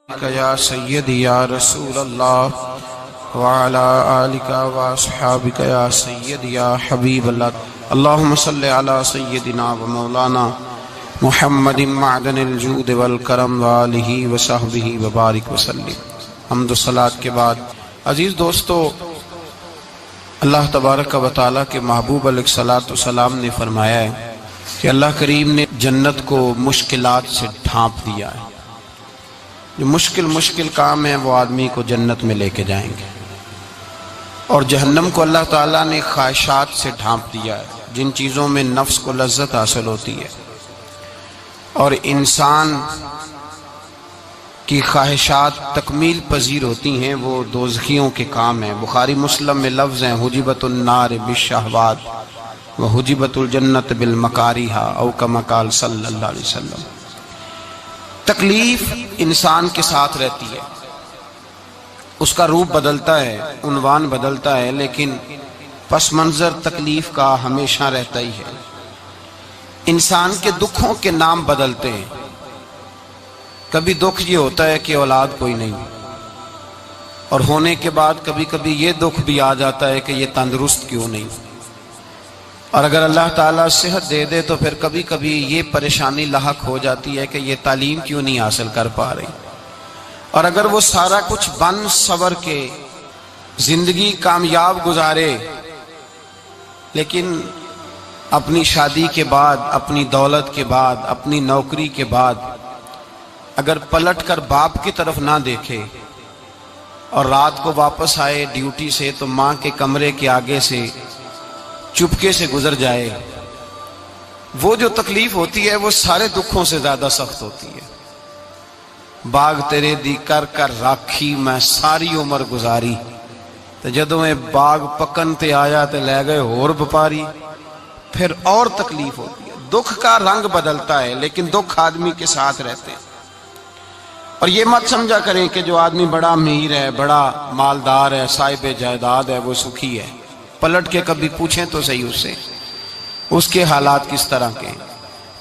یا سیدی یا رسول اللہ وعلا آلک واصحابک یا سیدی یا حبیب اللہ اللہم صلی علی سیدنا و مولانا محمد معدن الجود والکرم وآلہ وصحبہ وبارک وسلم۔ حمد و صلاۃ کے بعد عزیز دوستو، اللہ تبارک و تعالیٰ کے محبوب علیہ الصلوۃ والسلام نے فرمایا ہے کہ اللہ کریم نے جنت کو مشکلات سے ڈھانپ دیا ہے۔ جو مشکل کام ہیں وہ آدمی کو جنت میں لے کے جائیں گے، اور جہنم کو اللہ تعالیٰ نے خواہشات سے ڈھانپ دیا ہے، جن چیزوں میں نفس کو لذت حاصل ہوتی ہے اور انسان کی خواہشات تکمیل پذیر ہوتی ہیں، وہ دوزخیوں کے کام ہیں۔ بخاری مسلم میں لفظ ہیں حجبت النار بالشہوات وحجبت الجنت بالمکارہ، او کما قال صلی اللہ علیہ وسلم۔ تکلیف انسان کے ساتھ رہتی ہے، اس کا روپ بدلتا ہے، عنوان بدلتا ہے، لیکن پس منظر تکلیف کا ہمیشہ رہتا ہی ہے۔ انسان کے دکھوں کے نام بدلتے ہیں۔ کبھی دکھ یہ ہوتا ہے کہ اولاد کوئی نہیں، اور ہونے کے بعد کبھی کبھی یہ دکھ بھی آ جاتا ہے کہ یہ تندرست کیوں نہیں، اور اگر اللہ تعالیٰ صحت دے دے تو پھر کبھی کبھی یہ پریشانی لاحق ہو جاتی ہے کہ یہ تعلیم کیوں نہیں حاصل کر پا رہی۔ اور اگر وہ سارا کچھ بن سور کے زندگی کامیاب گزارے، لیکن اپنی شادی کے بعد، اپنی دولت کے بعد، اپنی نوکری کے بعد اگر پلٹ کر باپ کی طرف نہ دیکھے اور رات کو واپس آئے ڈیوٹی سے تو ماں کے کمرے کے آگے سے چپکے سے گزر جائے، وہ جو تکلیف ہوتی ہے وہ سارے دکھوں سے زیادہ سخت ہوتی ہے۔ باغ تیرے دی کر کر راکھی میں ساری عمر گزاری، تو جدوں میں باغ پکن تے آیا تے لے گئے اور بپاری، پھر اور تکلیف ہوتی ہے۔ دکھ کا رنگ بدلتا ہے، لیکن دکھ آدمی کے ساتھ رہتے ہیں۔ اور یہ مت سمجھا کریں کہ جو آدمی بڑا امیر ہے، بڑا مالدار ہے، صاحب جائیداد ہے، وہ سکھی ہے۔ پلٹ کے کبھی پوچھیں تو صحیح اس سے، اس کے حالات کس طرح کے ہیں۔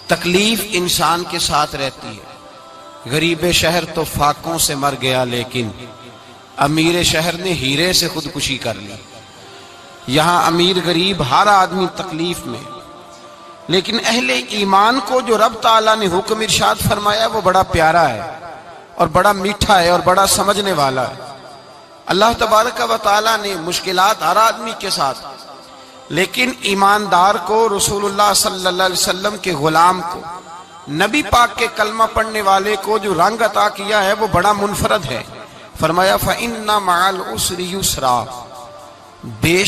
تکلیف انسان کے ساتھ رہتی ہے۔ غریب شہر تو فاقوں سے مر گیا، لیکن امیر شہر نے ہیرے سے خودکشی کر لی۔ یہاں امیر غریب ہر آدمی تکلیف میں، لیکن اہل ایمان کو جو رب تعالیٰ نے حکم ارشاد فرمایا وہ بڑا پیارا ہے اور بڑا میٹھا ہے اور بڑا سمجھنے والا ہے۔ اللہ تبارک و تعالیٰ نے مشکلات ہر آدمی کے ساتھ، لیکن ایماندار کو، رسول اللہ صلی اللہ علیہ وسلم کے غلام کو، نبی پاک کے کلمہ پڑھنے والے کو جو رنگ عطا کیا ہے وہ بڑا منفرد ہے۔ فرمایا فَإِنَّ مَعَ الْعُسْرِ يُسْرًا، بے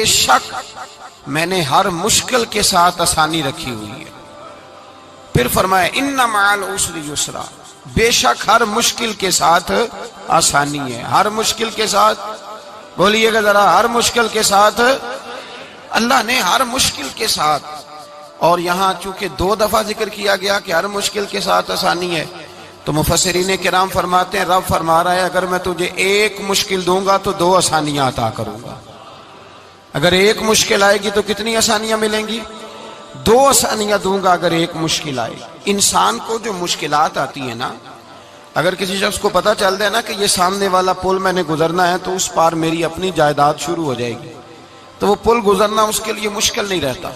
شک میں نے ہر مشکل کے ساتھ آسانی رکھی ہوئی ہے۔ پھر فرمایا اِنَّ مَعَ الْعُسْرِ يُسْرًا، بے شک ہر مشکل کے ساتھ آسانی ہے۔ ہر مشکل کے ساتھ، بولیے گا ذرا، ہر مشکل کے ساتھ، اللہ نے ہر مشکل کے ساتھ۔ اور یہاں چونکہ 2 دفعہ ذکر کیا گیا کہ ہر مشکل کے ساتھ آسانی ہے، تو مفسرین کرام فرماتے ہیں رب فرما رہا ہے اگر میں تجھے 1 مشکل دوں گا تو 2 آسانیاں عطا کروں گا۔ اگر 1 مشکل آئے گی تو کتنی آسانیاں ملیں گی؟ 2 آسانیاں دوں گا اگر 1 مشکل آئے۔ انسان کو جو مشکلات آتی ہیں نا، اگر کسی شخص کو پتہ چل جائے نا کہ یہ سامنے والا پل میں نے گزرنا ہے تو اس پار میری اپنی جائیداد شروع ہو جائے گی، تو وہ پل گزرنا اس کے لیے مشکل نہیں رہتا۔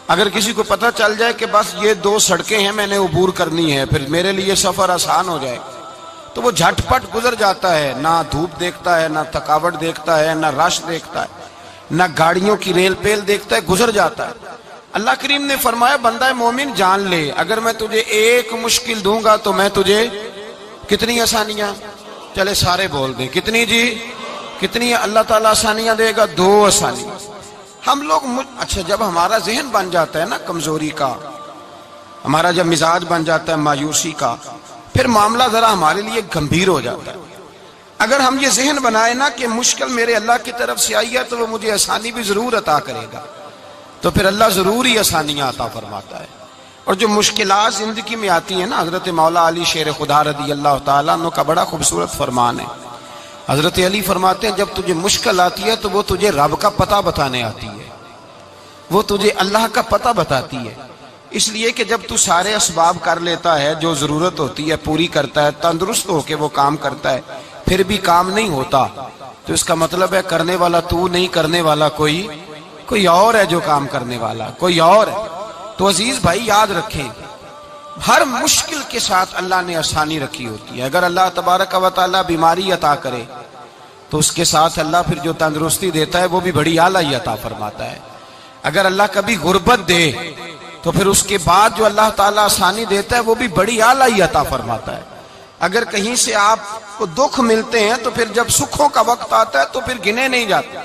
اگر کسی کو پتہ چل جائے کہ بس یہ 2 سڑکیں ہیں میں نے عبور کرنی ہے، پھر میرے لیے سفر آسان ہو جائے، تو وہ جھٹ پٹ گزر جاتا ہے، نہ دھوپ دیکھتا ہے، نہ تھکاوٹ دیکھتا ہے، نہ رش دیکھتا ہے، نہ گاڑیوں کی ریل پیل دیکھتا ہے، گزر جاتا ہے۔ اللہ کریم نے فرمایا بندہ مومن جان لے اگر میں تجھے 1 مشکل دوں گا تو میں تجھے کتنی آسانیاں، چلے سارے بول دیں، کتنی جی، کتنی اللہ تعالیٰ آسانیاں دے گا؟ 2 آسانیاں۔ ہم لوگ اچھا جب ہمارا ذہن بن جاتا ہے نا کمزوری کا، ہمارا جب مزاج بن جاتا ہے مایوسی کا، پھر معاملہ ذرا ہمارے لیے گمبھیر ہو جاتا ہے۔ اگر ہم یہ ذہن بنائے نا کہ مشکل میرے اللہ کی طرف سے آئی ہے تو وہ مجھے آسانی بھی ضرور عطا کرے گا، تو پھر اللہ ضرور ہی آسانیاں عطا فرماتا ہے۔ اور جو مشکلات زندگی میں آتی ہیں نا، حضرت مولا علی شیر خدا رضی اللہ تعالیٰ عنہ کا بڑا خوبصورت فرمان ہے۔ حضرت علی فرماتے ہیں جب تجھے مشکل آتی ہے تو وہ تجھے رب کا پتہ بتانے آتی ہے، وہ تجھے اللہ کا پتہ بتاتی ہے۔ اس لیے کہ جب تو سارے اسباب کر لیتا ہے، جو ضرورت ہوتی ہے پوری کرتا ہے، تندرست ہو کے وہ کام کرتا ہے، پھر بھی کام نہیں ہوتا، تو اس کا مطلب ہے کرنے والا تو نہیں، کرنے والا کوئی اور ہے جو کام کرنے والا، کوئی اور ہے۔ تو عزیز بھائی یاد رکھیں، ہر مشکل کے ساتھ اللہ نے آسانی رکھی ہوتی ہے۔ اگر اللہ تبارک و تعالیٰ بیماری عطا کرے تو اس کے ساتھ اللہ پھر جو تندرستی دیتا ہے وہ بھی بڑی اعلیٰ ہی عطا فرماتا ہے۔ اگر اللہ کبھی غربت دے تو پھر اس کے بعد جو اللہ تعالیٰ آسانی دیتا ہے وہ بھی بڑی اعلیٰ ہی عطا فرماتا ہے۔ اگر کہیں سے آپ کو دکھ ملتے ہیں تو پھر جب سکھوں کا وقت آتا ہے تو پھر گنے نہیں جاتے۔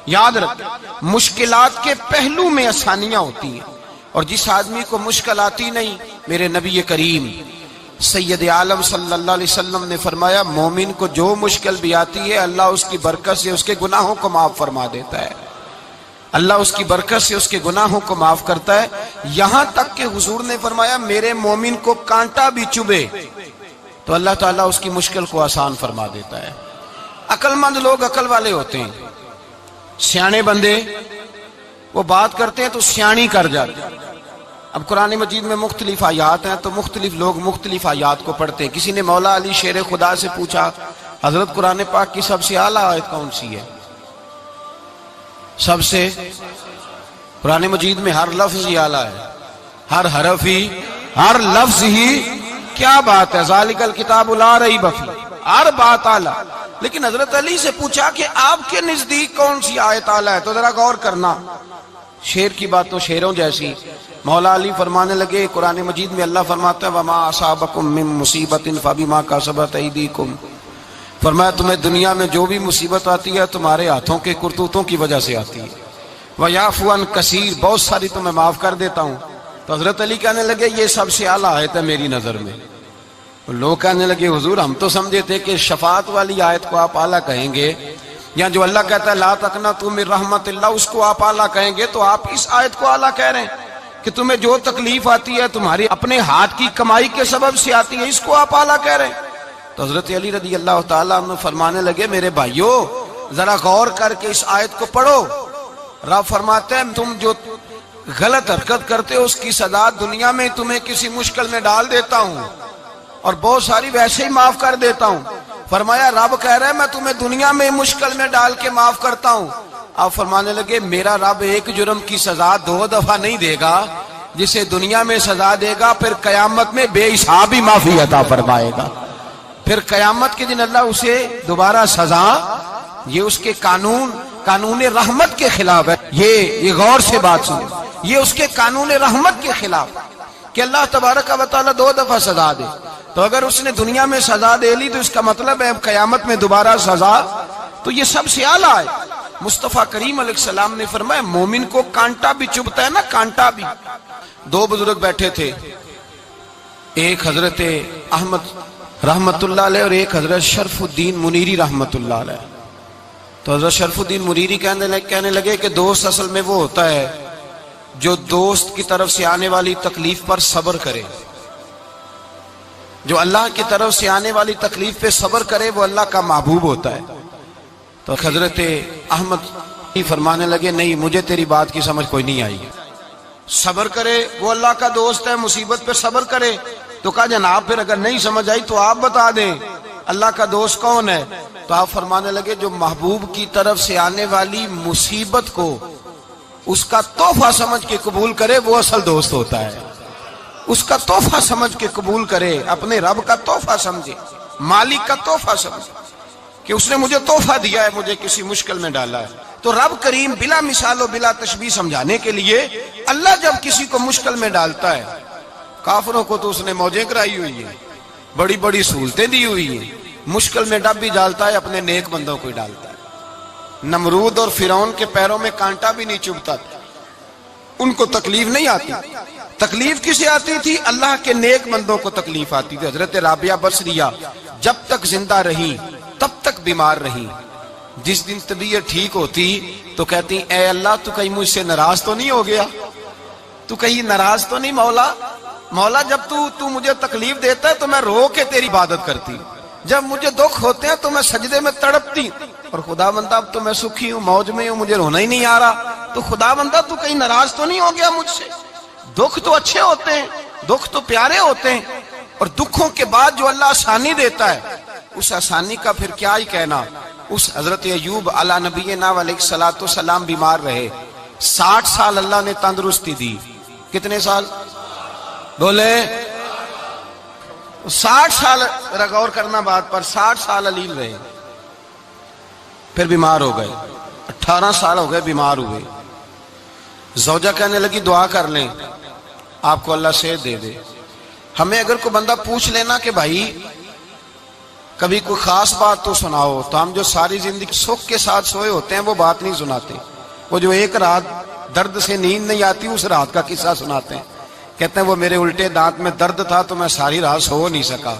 یاد رکھیں، مشکلات کے پہلو میں آسانیاں ہوتی ہیں، اور جس آدمی کو مشکل آتی نہیں، میرے نبی کریم سید عالم صلی اللہ علیہ وسلم نے فرمایا مومن کو جو مشکل بھی آتی ہے اللہ اس کی برکت سے اس کے گناہوں کو معاف فرما دیتا ہے، اللہ اس کی برکت سے اس کے گناہوں کو معاف کرتا ہے۔ یہاں تک کہ حضور نے فرمایا میرے مومن کو کانٹا بھی چبھے تو اللہ تعالیٰ اس کی مشکل کو آسان فرما دیتا ہے۔ عقل مند لوگ عقل والے ہوتے ہیں، سیانے بندے وہ بات کرتے ہیں تو سیانی کر جاتے ہیں۔ اب قرآن مجید میں مختلف آیات ہیں تو مختلف لوگ مختلف آیات کو پڑھتے ہیں۔ کسی نے مولا علی شیر خدا سے پوچھا حضرت قرآن پاک کی سب سے اعلیٰ آیت کون سی ہے؟ سب سے قرآن مجید میں ہر لفظ ہی اعلیٰ ہے، ہر حرف ہی، ہر لفظ ہی، کیا بات ہے، ذالک الکتاب لا ریب فیہ، ہر بات اعلیٰ۔ لیکن حضرت علی سے پوچھا کہ آپ کے نزدیک کون سی آیت اعلیٰ ہے، تو ذرا غور کرنا، شیر کی بات تو شیروں جیسی۔ مولا علی فرمانے لگے قرآن مجید میں اللہ فرماتا ہے وَمَا أَصَابَكُم مِّن مُّصِيبَةٍ فَبِمَا كَسَبَتْ أَيْدِيكُمْ، فرمایا تمہیں دنیا میں جو بھی مصیبت آتی ہے تمہارے ہاتھوں کے کرتوتوں کی وجہ سے آتی ہے، وَيَعْفُو عَن كَثِيرٍ، بہت ساری تمہیں معاف کر دیتا ہوں۔ تو حضرت علی کہنے لگے یہ سب سے اعلیٰ آیت ہے میری نظر میں۔ لوگ کہنے لگے حضور ہم تو سمجھے تھے کہ شفاعت والی آیت کو آپ اعلیٰ کہیں گے، یا جو اللہ کہتا ہے لا تقنطوا من رحمت اللہ اس کو آپ اعلیٰ کہیں گے، تو آپ اس آیت کو اعلیٰ کہہ رہے ہیں کہ تمہیں جو تکلیف آتی ہے تمہاری اپنے ہاتھ کی کمائی کے سبب سے آتی ہے، اس کو آپ اعلیٰ کہہ رہے ہیں۔ تو حضرت علی رضی اللہ تعالیٰ عنہ فرمانے لگے میرے بھائیو ذرا غور کر کے اس آیت کو پڑھو۔ رب فرماتے ہیں تم جو غلط حرکت کرتے ہو اس کی سزا دنیا میں تمہیں کسی مشکل میں ڈال دیتا ہوں اور بہت ساری ویسے ہی معاف کر دیتا ہوں۔ فرمایا رب کہہ رہا ہے میں تمہیں دنیا میں مشکل میں ڈال کے معاف کرتا ہوں۔ آپ فرمانے لگے میرا رب ایک جرم کی سزا 2 دفعہ نہیں دے گا، جسے دنیا میں سزا دے گا پھر قیامت میں بے حساب ہی معافی عطا فرمائے گا۔ پھر قیامت کے دن اللہ اسے دوبارہ سزا، یہ اس کے قانون رحمت کے خلاف ہے، یہ غور سے بات سنیں، یہ اس کے قانون رحمت کے خلاف کہ اللہ تبارک و تعالیٰ 2 دفعہ سزا دے۔ تو اگر اس نے دنیا میں سزا دے لی تو اس کا مطلب ہے قیامت میں دوبارہ سزا، تو یہ سب سے اعلیٰ ہے۔ مصطفیٰ کریم علیہ السلام نے فرمایا مومن کو کانٹا بھی چبھتا ہے نا، کانٹا بھی۔ 2 بزرگ بیٹھے تھے، ایک حضرت احمد رحمت اللہ علیہ اور ایک حضرت شرف الدین منیری رحمت اللہ علیہ۔ تو حضرت شرف الدین منیری کہنے لگے کہ دوست اصل میں وہ ہوتا ہے جو دوست کی طرف سے آنے والی تکلیف پر صبر کرے، جو اللہ کی طرف سے آنے والی تکلیف پہ صبر کرے وہ اللہ کا محبوب ہوتا ہے۔ تو حضرت احمد فرمانے لگے نہیں مجھے تیری بات کی سمجھ کوئی نہیں آئی، صبر کرے وہ اللہ کا دوست ہے، مصیبت پہ صبر کرے۔ تو کہا جناب پھر اگر نہیں سمجھ آئی تو آپ بتا دیں اللہ کا دوست کون ہے؟ تو آپ فرمانے لگے جو محبوب کی طرف سے آنے والی مصیبت کو اس کا تحفہ سمجھ کے قبول کرے وہ اصل دوست ہوتا ہے۔ اس کا تحفہ سمجھ کے قبول کرے، اپنے رب کا تحفہ سمجھے، مالک کا تحفہ سمجھے کہ اس نے مجھے تحفہ دیا ہے، مجھے کسی مشکل میں ڈالا ہے۔ تو رب کریم بلا مثال و بلا تشبیہ سمجھانے کے لیے اللہ جب کسی کو مشکل میں ڈالتا ہے، کافروں کو تو اس نے موجیں کرائی ہوئی ہیں، بڑی بڑی سہولتیں دی ہوئی ہیں، مشکل میں ڈب بھی ڈالتا ہے، اپنے نیک بندوں کو ہی ڈالتا ہے۔ نمرود اور فرعون کے پیروں میں کانٹا بھی نہیں چبھتا تھا، ان کو تکلیف نہیں آتی۔ تکلیف کسے آتی تھی؟ اللہ کے نیک بندوں کو تکلیف آتی تھی۔ حضرت رابعہ بصریہ جب تک زندہ رہی تب تک بیمار رہی، جس دن طبیعت ٹھیک ہوتی تو کہتی اے اللہ تو کہیں مجھ سے ناراض تو نہیں ہو گیا، تو کہیں ناراض تو نہیں مولا جب تو مجھے تکلیف دیتا ہے تو میں رو کے تیری عبادت کرتی، جب مجھے دکھ ہوتے ہیں تو میں سجدے میں تڑپتی، اور خدا بندہ اب تو میں سکھی ہوں، موج میں ہوں، مجھے رونا ہی نہیں آ رہا، تو خدا بندہ تو کہیں ناراض تو نہیں ہو گیا مجھ سے؟ دکھ تو اچھے ہوتے ہیں، دکھ تو پیارے ہوتے ہیں، اور دکھوں کے بعد جو اللہ آسانی دیتا ہے اس آسانی کا پھر کیا ہی کہنا۔ اس حضرت ایوب علی نبینا علیہ الصلوۃ والسلام بیمار رہے، 60 سال اللہ نے تندرستی دی۔ کتنے سال بولے؟ 60 سال، غور کرنا بات پر، 60 سال علیل رہے، پھر بیمار ہو گئے، 18 سال ہو گئے بیمار ہوئے۔ زوجہ کہنے لگی دعا کر لیں آپ کو اللہ صحت دے دے۔ ہمیں اگر کوئی بندہ پوچھ لینا کہ بھائی کبھی کوئی خاص بات تو سناؤ، تو ہم جو ساری زندگی سکھ کے ساتھ سوئے ہوتے ہیں وہ بات نہیں سناتے، وہ جو ایک رات درد سے نیند نہیں آتی اس رات کا قصہ سناتے ہیں، کہتے ہیں وہ میرے الٹے دانت میں درد تھا تو میں ساری رات سو نہیں سکا۔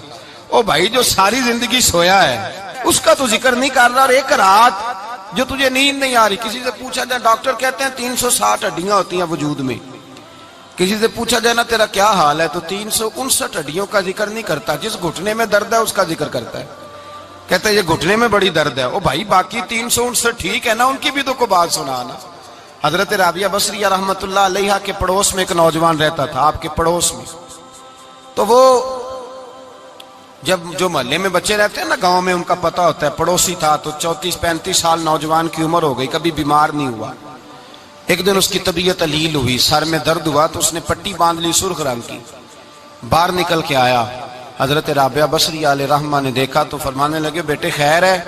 او بھائی جو ساری زندگی سویا ہے اس کا تو ذکر نہیں کر رہا، اور ایک رات جو تجھے نیند نہیں آ رہی۔ کسی سے پوچھا جائے، ڈاکٹر کہتے ہیں 360 ہڈیاں ہوتی ہیں وجود میں، کسی سے پوچھا جائے نا تیرا کیا حال ہے تو 359 ہڈیوں کا ذکر نہیں کرتا، جس گھٹنے میں درد ہے اس کا ذکر کرتا ہے، کہتا ہے یہ گھٹنے میں بڑی درد ہے۔ او بھائی باقی 359 ٹھیک ہے نا، ان کی بھی تو کوئی بات سنانا۔ حضرت رابعہ بصریہ رحمت اللہ علیہا کے پڑوس میں ایک نوجوان رہتا تھا، آپ کے پڑوس میں، تو وہ جب جو محلے میں بچے رہتے ہیں نا گاؤں میں، ان کا پتہ ہوتا ہے، پڑوسی تھا تو 34-35 سال نوجوان کی عمر ہو گئی، کبھی بیمار نہیں ہوا۔ ایک دن اس کی طبیعت علیل ہوئی، سر میں درد ہوا تو اس نے پٹی باندھ لی سرخ رنگ کی، باہر نکل کے آیا، حضرت رابعہ بصریہ علیہ رحمہ نے دیکھا تو فرمانے لگے بیٹے خیر ہے؟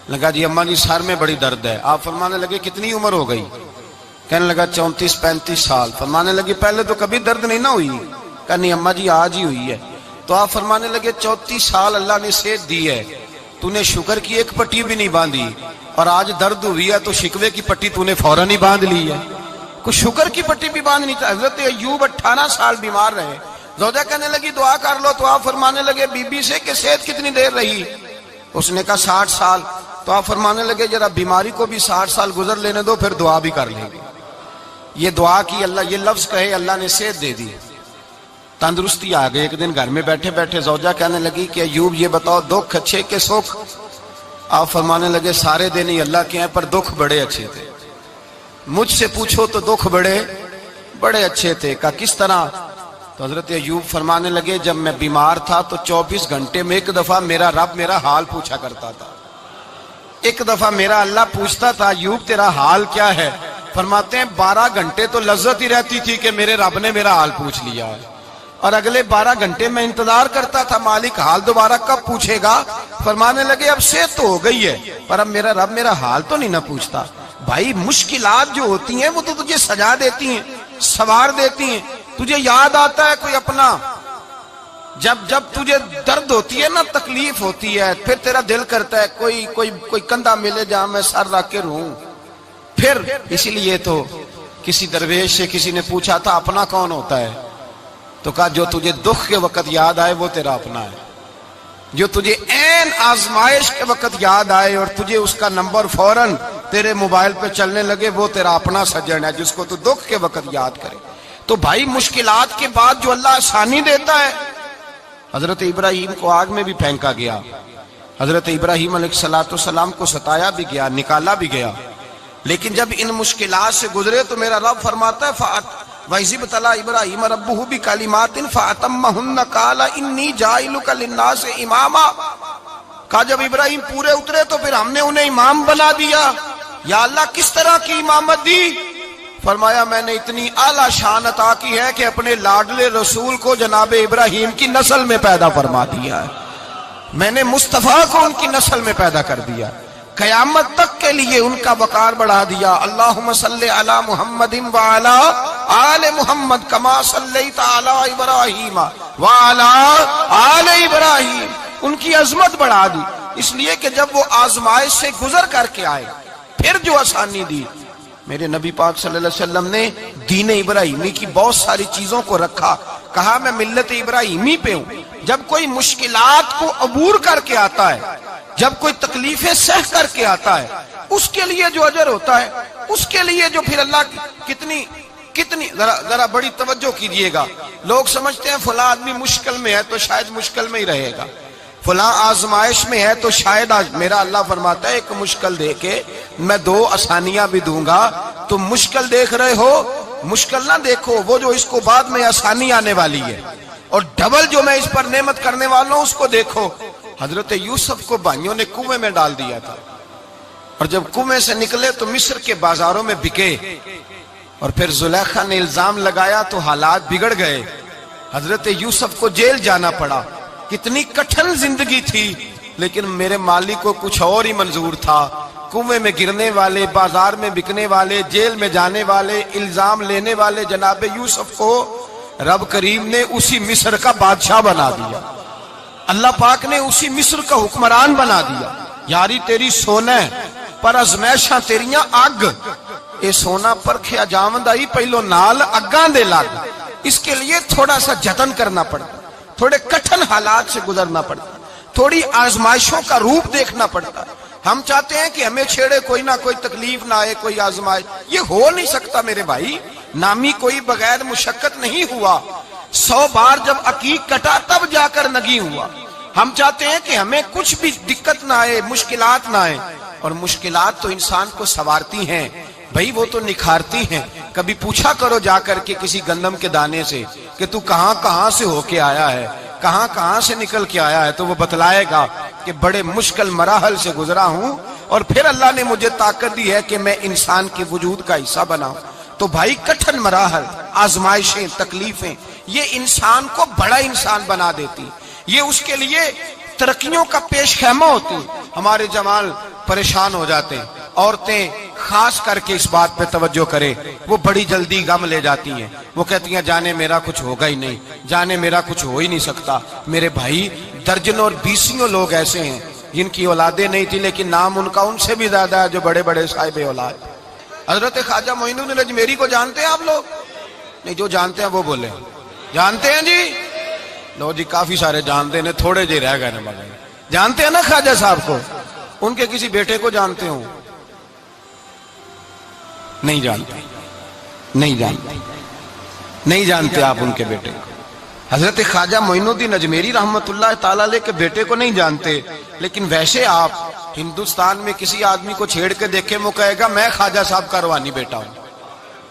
لگا جی اماں جی سر میں بڑی درد ہے۔ آپ فرمانے لگے کتنی عمر ہو گئی؟ کہنے لگا 34-35 سال۔ فرمانے لگے پہلے تو کبھی درد نہیں نہ ہوئی؟ کہا نہیں اماں جی آج ہی ہوئی ہے۔ تو آپ فرمانے لگے 34 سال اللہ نے صحت دی ہے، تو نے شکر کی ایک پٹی بھی نہیں باندھی، اور آج درد ہوئی ہے تو شکوے کی پٹی تو نے فوراً ہی باندھ لی ہے، کوئی شکر کی پٹی بھی باندھنی چاہیے۔ حضرت ایوب 18 سال بیمار رہے، زوجہ کہنے لگی دعا کر لو، تو آپ فرمانے لگے بی بی سے کہ صحت کتنی دیر رہی؟ اس نے کہا 60 سال۔ تو آپ فرمانے لگے ذرا بیماری کو بھی 60 سال گزر لینے دو پھر دعا بھی کر لیں گے۔ یہ دعا کی، اللہ یہ لفظ کہے اللہ نے صحت دے دی، تندرستی آ گئی۔ ایک دن گھر میں بیٹھے بیٹھے زوجہ کہنے لگی کہ ایوب یہ بتاؤ دکھ اچھے کہ سکھ؟ آپ فرمانے لگے سارے دن ہی اللہ کے ہیں پر دکھ بڑے اچھے تھے، مجھ سے پوچھو تو دکھ بڑے اچھے تھے۔ کہا کس طرح؟ تو حضرت ایوب فرمانے لگے جب میں بیمار تھا تو 24 گھنٹے میں ایک دفعہ میرا رب میرا حال پوچھا کرتا تھا، ایک دفعہ میرا اللہ پوچھتا تھا ایوب تیرا حال کیا ہے؟ فرماتے ہیں 12 گھنٹے تو لذت ہی رہتی تھی کہ میرے رب نے میرا حال پوچھ لیا ہے، اور اگلے 12 گھنٹے میں انتظار کرتا تھا مالک حال دوبارہ کب پوچھے گا۔ فرمانے لگے اب صحت تو ہو گئی ہے پر اب میرا رب میرا حال تو نہیں نہ پوچھتا۔ بھائی مشکلات جو ہوتی ہیں وہ تو تجھے سجا دیتی ہیں، سوار دیتی ہیں، تجھے یاد آتا ہے کوئی اپنا، جب تجھے درد ہوتی ہے نا، تکلیف ہوتی ہے، پھر تیرا دل کرتا ہے کوئی کندھا ملے جہاں میں سر رکھ کے رہوں۔ پھر اسی لیے تو کسی درویش سے کسی نے پوچھا تھا اپنا کون ہوتا ہے؟ تو کہا جو تجھے دکھ کے وقت یاد آئے وہ تیرا اپنا ہے، جو تجھے عین آزمائش کے وقت یاد آئے اور تجھے اس کا نمبر فوراً تیرے موبائل پہ چلنے لگے وہ تیرا اپنا سجن ہے، جس کو تو دکھ کے وقت یاد کرے۔ تو بھائی مشکلات کے بعد جو اللہ آسانی دیتا ہے، حضرت ابراہیم کو آگ میں بھی پھینکا گیا، حضرت ابراہیم علیہ السلام کو ستایا بھی گیا، نکالا بھی گیا، لیکن جب ان مشکلات سے گزرے تو میرا رب فرماتا ہے وَإِذِ ابْتَلَىٰ إِبْرَاهِيمَ رَبُّهُ بِكَلِمَاتٍ فَأَتَمَّهُنَّ قَالَ إِنِّي جَاعِلُكَ لِلنَّاسِ إِمَامًا۔ کہا جب ابراہیم پورے اترے تو پھر ہم نے انہیں امام بنا دیا۔ یا اللہ کس طرح کی امامت دی؟ فرمایا میں نے اتنی اعلیٰ شان عطا کی ہے کہ اپنے لاڈلے رسول کو جناب ابراہیم کی نسل میں پیدا فرما دیا ہے، میں نے مصطفیٰ کو ان کی نسل میں پیدا کر دیا، قیامت تک کے لیے ان کا وقار بڑھا دیا۔ اللہم صلی علی محمد وعلی آل محمد کما صلیت علی ابراہیم وعلی آل ابراہیم، ان کی عظمت بڑھا دی، اس لیے کہ جب وہ آزمائش سے گزر کر کے آئے پھر جو آسانی دی۔ میرے نبی پاک صلی اللہ علیہ وسلم نے دین ابراہیمی کی بہت ساری چیزوں کو رکھا، کہا میں ملت ابراہیمی پہ ہوں۔ جب کوئی مشکلات کو عبور کر کے آتا ہے، جب کوئی تکلیفیں سہ کر کے آتا ہے، اس کے لیے جو اجر ہوتا ہے، اس کے لیے جو پھر اللہ کتنی ذرا بڑی توجہ کیجئے گا۔ لوگ سمجھتے ہیں فلاں آدمی مشکل میں ہے تو شاید مشکل میں ہی رہے گا، فلاں آزمائش میں ہے تو شاید میرا اللہ فرماتا ہے ایک مشکل دے کے میں 2 آسانیاں بھی دوں گا۔ تم مشکل دیکھ رہے ہو، مشکل نہ دیکھو، وہ جو اس کو بعد میں آسانی آنے والی ہے، اور ڈبل جو میں اس پر نعمت کرنے والا ہوں اس کو دیکھو۔ حضرت یوسف کو بھائیوں نے کنویں میں ڈال دیا تھا، اور جب کنویں سے نکلے تو مصر کے بازاروں میں بکے، اور پھر زلیخا نے الزام لگایا تو حالات بگڑ گئے، حضرت یوسف کو جیل جانا پڑا۔ کتنی کٹھن زندگی تھی، لیکن میرے مالک کو کچھ اور ہی منظور تھا۔ کنویں میں گرنے والے، بازار میں بکنے والے، جیل میں جانے والے، الزام لینے والے جناب یوسف کو رب کریم نے اسی مصر کا بادشاہ بنا دیا، اللہ پاک نے اسی مصر کا حکمران بنا دیا۔ یاری تیری سونا پر ازمیشاں تیریاں اگ، اے سونا پرکھیا جاوندا ہی پہلو نال اگاں دے لگ، اس کے لیے تھوڑا سا جتن کرنا پڑتا، تھوڑے کٹھن حالات سے گزرنا پڑتا، تھوڑی آزمائشوں کا روپ دیکھنا پڑتا۔ ہم چاہتے ہیں کہ ہمیں چھیڑے کوئی نہ کوئی تکلیف نہ آئے، کوئی آزمائش، یہ ہو نہیں سکتا میرے بھائی۔ نامی کوئی بغیر مشقت نہیں ہوا، 100 بار جب عقیق کٹا تب جا کر نگی ہوا۔ ہم چاہتے ہیں کہ ہمیں کچھ بھی دقت نہ آئے، مشکلات نہ آئے، اور مشکلات تو انسان کو سنوارتی ہیں بھائی، وہ تو نکھارتی ہیں۔ کبھی پوچھا کرو جا کر کے کسی گندم کے دانے سے کہ تو کہاں کہاں سے ہو کے آیا ہے، کہاں کہاں سے نکل کے آیا ہے، تو وہ بتلائے گا کہ بڑے مشکل مراحل سے گزرا ہوں، اور پھر اللہ نے مجھے طاقت دی ہے کہ میں انسان کے وجود کا حصہ بناؤں۔ تو بھائی کٹھن مراحل، آزمائشیں، تکلیفیں، یہ انسان کو بڑا انسان بنا دیتی، یہ اس کے لیے ترقیوں کا پیش خیمہ ہوتی۔ ہمارے جمال پریشان ہو جاتے ہیں، عورتیں خاص کر کے اس بات پہ توجہ کرے، وہ بڑی جلدی غم لے جاتی ہیں، وہ کہتی ہیں جانے میرا کچھ ہوگا ہی نہیں، جانے میرا کچھ ہو ہی نہیں سکتا۔ میرے بھائی درجنوں اور بیسیوں لوگ ایسے ہیں جن کی اولادیں نہیں تھی، لیکن نام ان کا ان سے بھی زیادہ ہے جو بڑے بڑے صاحب اولاد۔ حضرت خواجہ معین الدین اجمیری کو جانتے ہیں آپ لوگ؟ نہیں، جو جانتے ہیں وہ بولے جانتے ہیں جی؟ لو جی، کافی سارے جانتے ہیں، تھوڑے جی رہ گئے نا مگر جانتے ہیں نا خواجہ صاحب کو؟ ان کے کسی بیٹے کو جانتے ہوں؟ نہیں جانتے، نہیں جانتے، نہیں جانتے آپ ان کے بیٹے کو۔ حضرت خواجہ معین الدین اجمیری رحمت اللہ تعالیٰ علیہ کے بیٹے کو نہیں جانتے، لیکن ویسے آپ ہندوستان میں کسی آدمی کو چھیڑ کے دیکھیں، وہ کہے گا میں خواجہ صاحب کا روحانی بیٹا ہوں،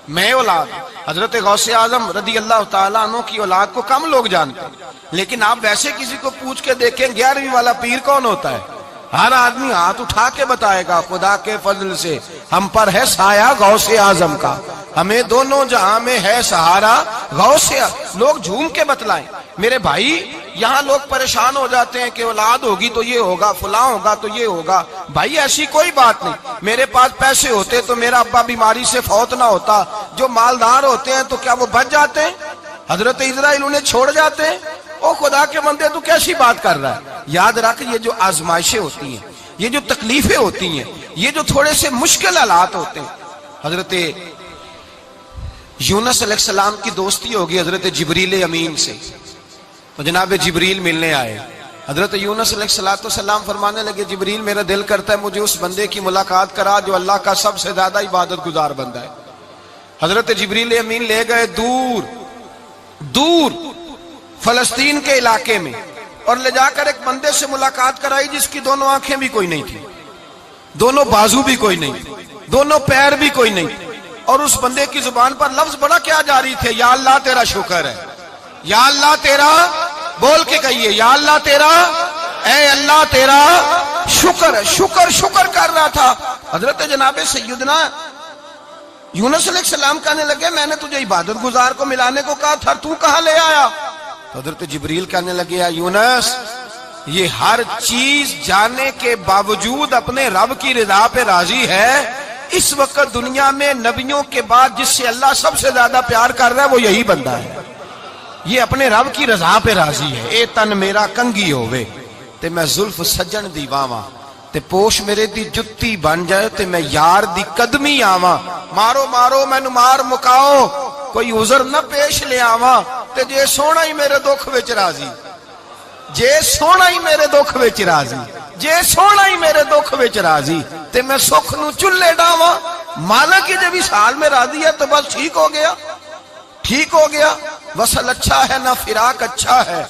میں اولاد۔ حضرت غوث اعظم رضی اللہ تعالیٰ عنہ کی اولاد کو کم لوگ جانتے ہیں، لیکن آپ ویسے کسی کو پوچھ کے دیکھیں 11ویں والا پیر کون ہوتا ہے، ہر آدمی ہاتھ اٹھا کے بتائے گا خدا کے فضل سے ہم پر ہے سایہ غوث اعظم کا، ہمیں دونوں جہاں میں ہے سہارا غوث اعظم۔ لوگ جھوم کے بتلائیں میرے بھائی۔ یہاں لوگ پریشان ہو جاتے ہیں کہ اولاد ہوگی تو یہ ہوگا، فلاں ہوگا تو یہ ہوگا۔ بھائی ایسی کوئی بات نہیں، میرے پاس پیسے ہوتے تو میرا ابا بیماری سے فوت نہ ہوتا۔ جو مالدار ہوتے ہیں تو کیا وہ بچ جاتے ہیں؟ حضرت اسرائیل انہیں چھوڑ جاتے ہیں؟ او خدا کے بندے تو کیسی بات کر رہا ہے؟ یاد رکھ، یہ جو آزمائشیں ہوتی ہیں، یہ جو تکلیفیں ہوتی ہیں، یہ جو تھوڑے سے مشکل حالات ہوتے ہیں۔ حضرت یونس علیہ السلام کی دوستی ہوگی حضرت جبریل امین سے، تو جناب جبریل ملنے آئے۔ حضرت یونس علیہ السلام فرمانے لگے جبریل میرا دل کرتا ہے مجھے اس بندے کی ملاقات کرا جو اللہ کا سب سے زیادہ عبادت گزار بندہ ہے۔ حضرت جبریل امین لے گئے دور دور فلسطین کے علاقے میں، اور لے جا کر ایک بندے سے ملاقات کرائی جس کی دونوں آنکھیں بھی کوئی نہیں تھی، دونوں بازو بھی کوئی نہیں تھی، دونوں پیر بھی کوئی نہیں تھی، اور اس بندے کی زبان پر لفظ بڑا کیا جاری تھے، یا اللہ تیرا شکر ہے، یا اللہ تیرا، بول کے کہیے یا اللہ تیرا، اے اللہ تیرا شکر ہے۔ شکر شکر کر رہا تھا۔ حضرت جناب سیدنا یونس علیہ السلام کہنے لگے میں نے تجھے عبادت گزار کو ملانے کو کہا تھا، تو کہاں لے آیا؟ تو حضرت جبریل کہنے لگے یا یونس، یہ ہر چیز جانے کے باوجود اپنے رب کی رضا پہ راضی ہے۔ اس وقت دنیا میں نبیوں کے بعد جس سے اللہ سب سے زیادہ پیار کر رہا ہے وہ یہی بندہ ہے، یہ اپنے رب کی رضا پہ راضی ہے۔ اے تن میرا کنگی ہووے تے میں زلف سجن دی واواں، تے پوش میرے دی جتی بن جائے تے میں یار دی قدمی آواں، مارو مارو مینو مار مکاؤ کوئی عذر نہ پیش لے آواں، تے جے سونا ہی میرے دکھ وچ راضی، جے سونا ہی میرے دکھ وچ راضی، جے سونا ہی میرے دکھ وچ راضی تے میں سکھ نو چلے ڈاواں۔ مالک کی جب اس حال میں راضی ہے تو بس ٹھیک ہو گیا، ٹھیک ہو گیا۔ وصل اچھا ہے نہ فراق اچھا ہے،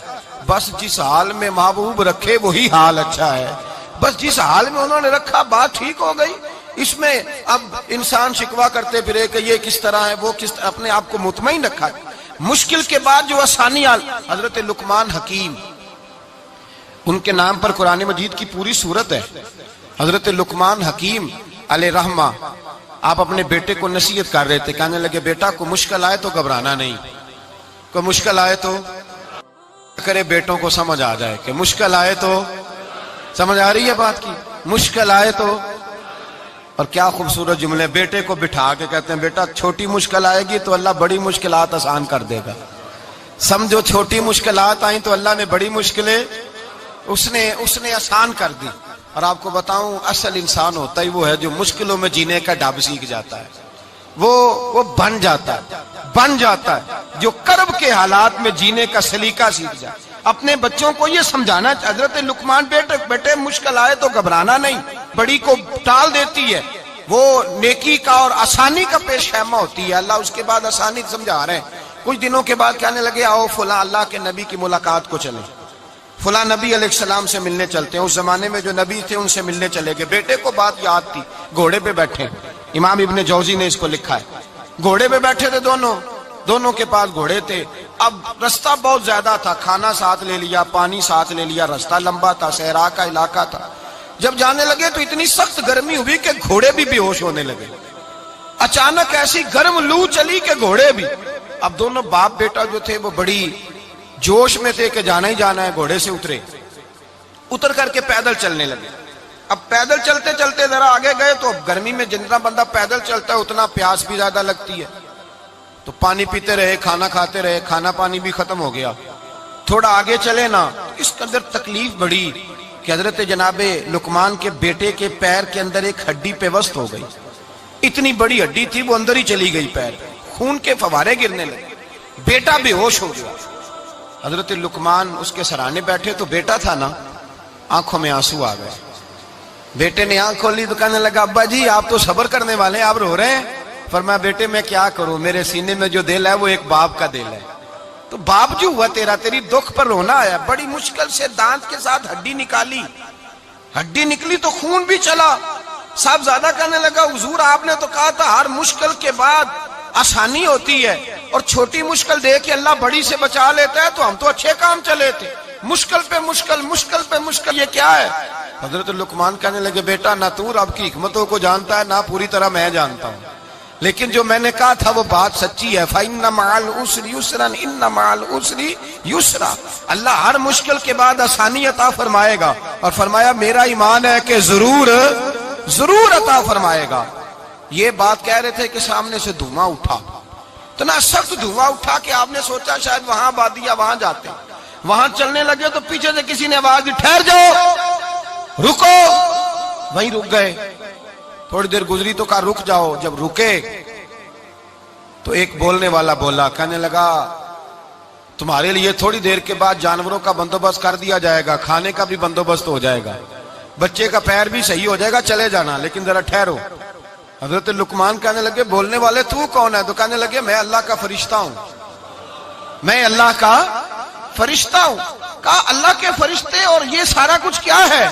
بس جس حال میں محبوب رکھے وہی حال اچھا ہے، بس جس حال میں انہوں نے رکھا بات ٹھیک ہو گئی۔ اس میں اب انسان شکوا کرتے پھرے کہ یہ کس طرح ہے وہ کس طرح، اپنے آپ کو مطمئن رکھا ہے۔ مشکل کے بعد جو آسانی حضرت لقمان حکیم، ان کے نام پر قرآن مجید کی پوری سورت ہے۔ حضرت لقمان حکیم علیہ رحمہ آپ اپنے بیٹے کو نصیحت کر رہے تھے، کہنے لگے بیٹا کو مشکل آئے تو گھبرانا نہیں، کوئی مشکل آئے تو کرے بیٹوں کو سمجھ آ جائے کہ مشکل آئے تو، سمجھ آ رہی ہے بات کی، مشکل آئے تو۔ اور کیا خوبصورت جملے، بیٹے کو بٹھا کے کہتے ہیں بیٹا چھوٹی مشکل آئے گی تو اللہ بڑی مشکلات آسان کر دے گا، سمجھو چھوٹی مشکلات آئیں تو اللہ نے بڑی مشکلیں اس نے آسان کر دی۔ اور آپ کو بتاؤں اصل انسان ہوتا ہی وہ ہے جو مشکلوں میں جینے کا ڈھب سیکھ جاتا ہے، وہ بن جاتا ہے جو کرب کے حالات میں جینے کا سلیقہ سیکھ جائے۔ اپنے بچوں کو یہ سمجھانا، حضرت لقمان بیٹے مشکل آئے تو گھبرانا نہیں، بڑی کو ٹال دیتی ہے، وہ نیکی کا اور آسانی کا پیش خیمہ ہوتی ہے، اللہ اس کے بعد آسانی سمجھا رہے ہیں۔ کچھ دنوں کے بعد کہنے لگے آؤ فلاں اللہ کے نبی کی ملاقات کو چلیں، فلاں نبی علیہ السلام سے ملنے چلتے ہیں۔ اس زمانے میں جو نبی تھے ان سے ملنے چلے گئے، بیٹے کو بات یاد تھی، گھوڑے پہ بیٹھے، امام ابن جوزی نے اس کو لکھا ہے، گھوڑے پہ بیٹھے تھے دونوں کے پاس گھوڑے تھے۔ اب رستہ بہت زیادہ تھا، کھانا ساتھ لے لیا، پانی ساتھ لے لیا، رستہ لمبا تھا، صحرا کا علاقہ تھا۔ جب جانے لگے تو اتنی سخت گرمی ہوئی کہ گھوڑے بھی بے ہوش ہونے لگے، اچانک ایسی گرم لو چلی کہ گھوڑے بھی۔ اب دونوں باپ بیٹا جو تھے وہ بڑی جوش میں تھے کہ جانا ہی جانا ہے، گھوڑے سے اتر کر کے پیدل چلنے لگے۔ اب پیدل چلتے چلتے ذرا آگے گئے تو اب گرمی میں جتنا بندہ پیدل چلتا ہے اتنا پیاس بھی زیادہ لگتی ہے، تو پانی پیتے رہے، کھانا کھاتے رہے، کھانا پانی بھی ختم ہو گیا۔ تھوڑا آگے چلے نا، اس کے اندر تکلیف بڑی کہ حضرت جناب لقمان کے بیٹے کے پیر کے اندر ایک ہڈی پیوست ہو گئی، اتنی بڑی ہڈی تھی وہ اندر ہی چلی گئی، پیر خون کے فوارے گرنے لگے، بیٹا بے ہوش ہو گیا۔ حضرت لقمان اس کے سرانے بیٹھے تو بیٹا تھا نا، آنکھوں میں آنسو آ گئے۔ بیٹے نے آنکھ کھولی تو کہنے لگا ابا جی آپ تو صبر کرنے والے ہیں، آپ رو رہے ہیں۔ فرمایا بیٹے میں کیا کروں، میرے سینے میں جو دل ہے وہ ایک باپ کا دل ہے، تو باپ جو ہوا تیری دکھ پر رونا آیا۔ بڑی مشکل سے دانت کے ساتھ ہڈی نکالی، ہڈی نکلی تو خون بھی چلا۔ صاحب زیادہ کہنے لگا حضور آپ نے تو کہا تھا ہر مشکل کے بعد آسانی ہوتی ہے، اور چھوٹی مشکل دے کے اللہ بڑی سے بچا لیتا ہے، تو ہم تو اچھے کام چلے تھے، مشکل پہ مشکل یہ کیا ہے؟ حضرت لقمان کہنے لگے بیٹا نہ تو رب کی حکمتوں کو جانتا ہے نہ پوری طرح میں جانتا ہوں، لیکن جو میں نے کہا تھا وہ بات سچی ہے۔ فَإِنَّ مَعَ الْعُسْرِ يُسْرًا إِنَّ مَعَ الْعُسْرِ يُسْرًا، اللہ ہر مشکل کے بعد آسانی عطا فرمائے گا، اور فرمایا میرا ایمان ہے کہ ضرور عطا فرمائے گا۔ یہ بات کہہ رہے تھے کہ سامنے سے دھواں اٹھا، اتنا سخت دھواں اٹھا کہ آپ نے سوچا شاید وہاں آبادی یا وہاں جاتے ہیں۔ وہاں چلنے لگے تو پیچھے سے کسی نے آواز دی ٹھہر جاؤ، رکو، وہیں رک گئے۔ تھوڑی دیر گزری تو کہا رک جاؤ، جب رکے تو ایک بولنے والا بولا، کہنے لگا تمہارے لیے تھوڑی دیر کے بعد جانوروں کا بندوبست کر دیا جائے گا، کھانے کا بھی بندوبست ہو جائے گا، بچے کا پیر بھی صحیح ہو جائے گا، چلے جانا لیکن ذرا ٹھہرو۔ حضرت لقمان کہنے لگے بولنے والے تو کون ہے؟ تو کہنے لگے میں اللہ کا فرشتہ ہوں، میں اللہ کا فرشتہ ہوں۔ کہا اللہ کے فرشتے اور یہ سارا کچھ کیا ہے؟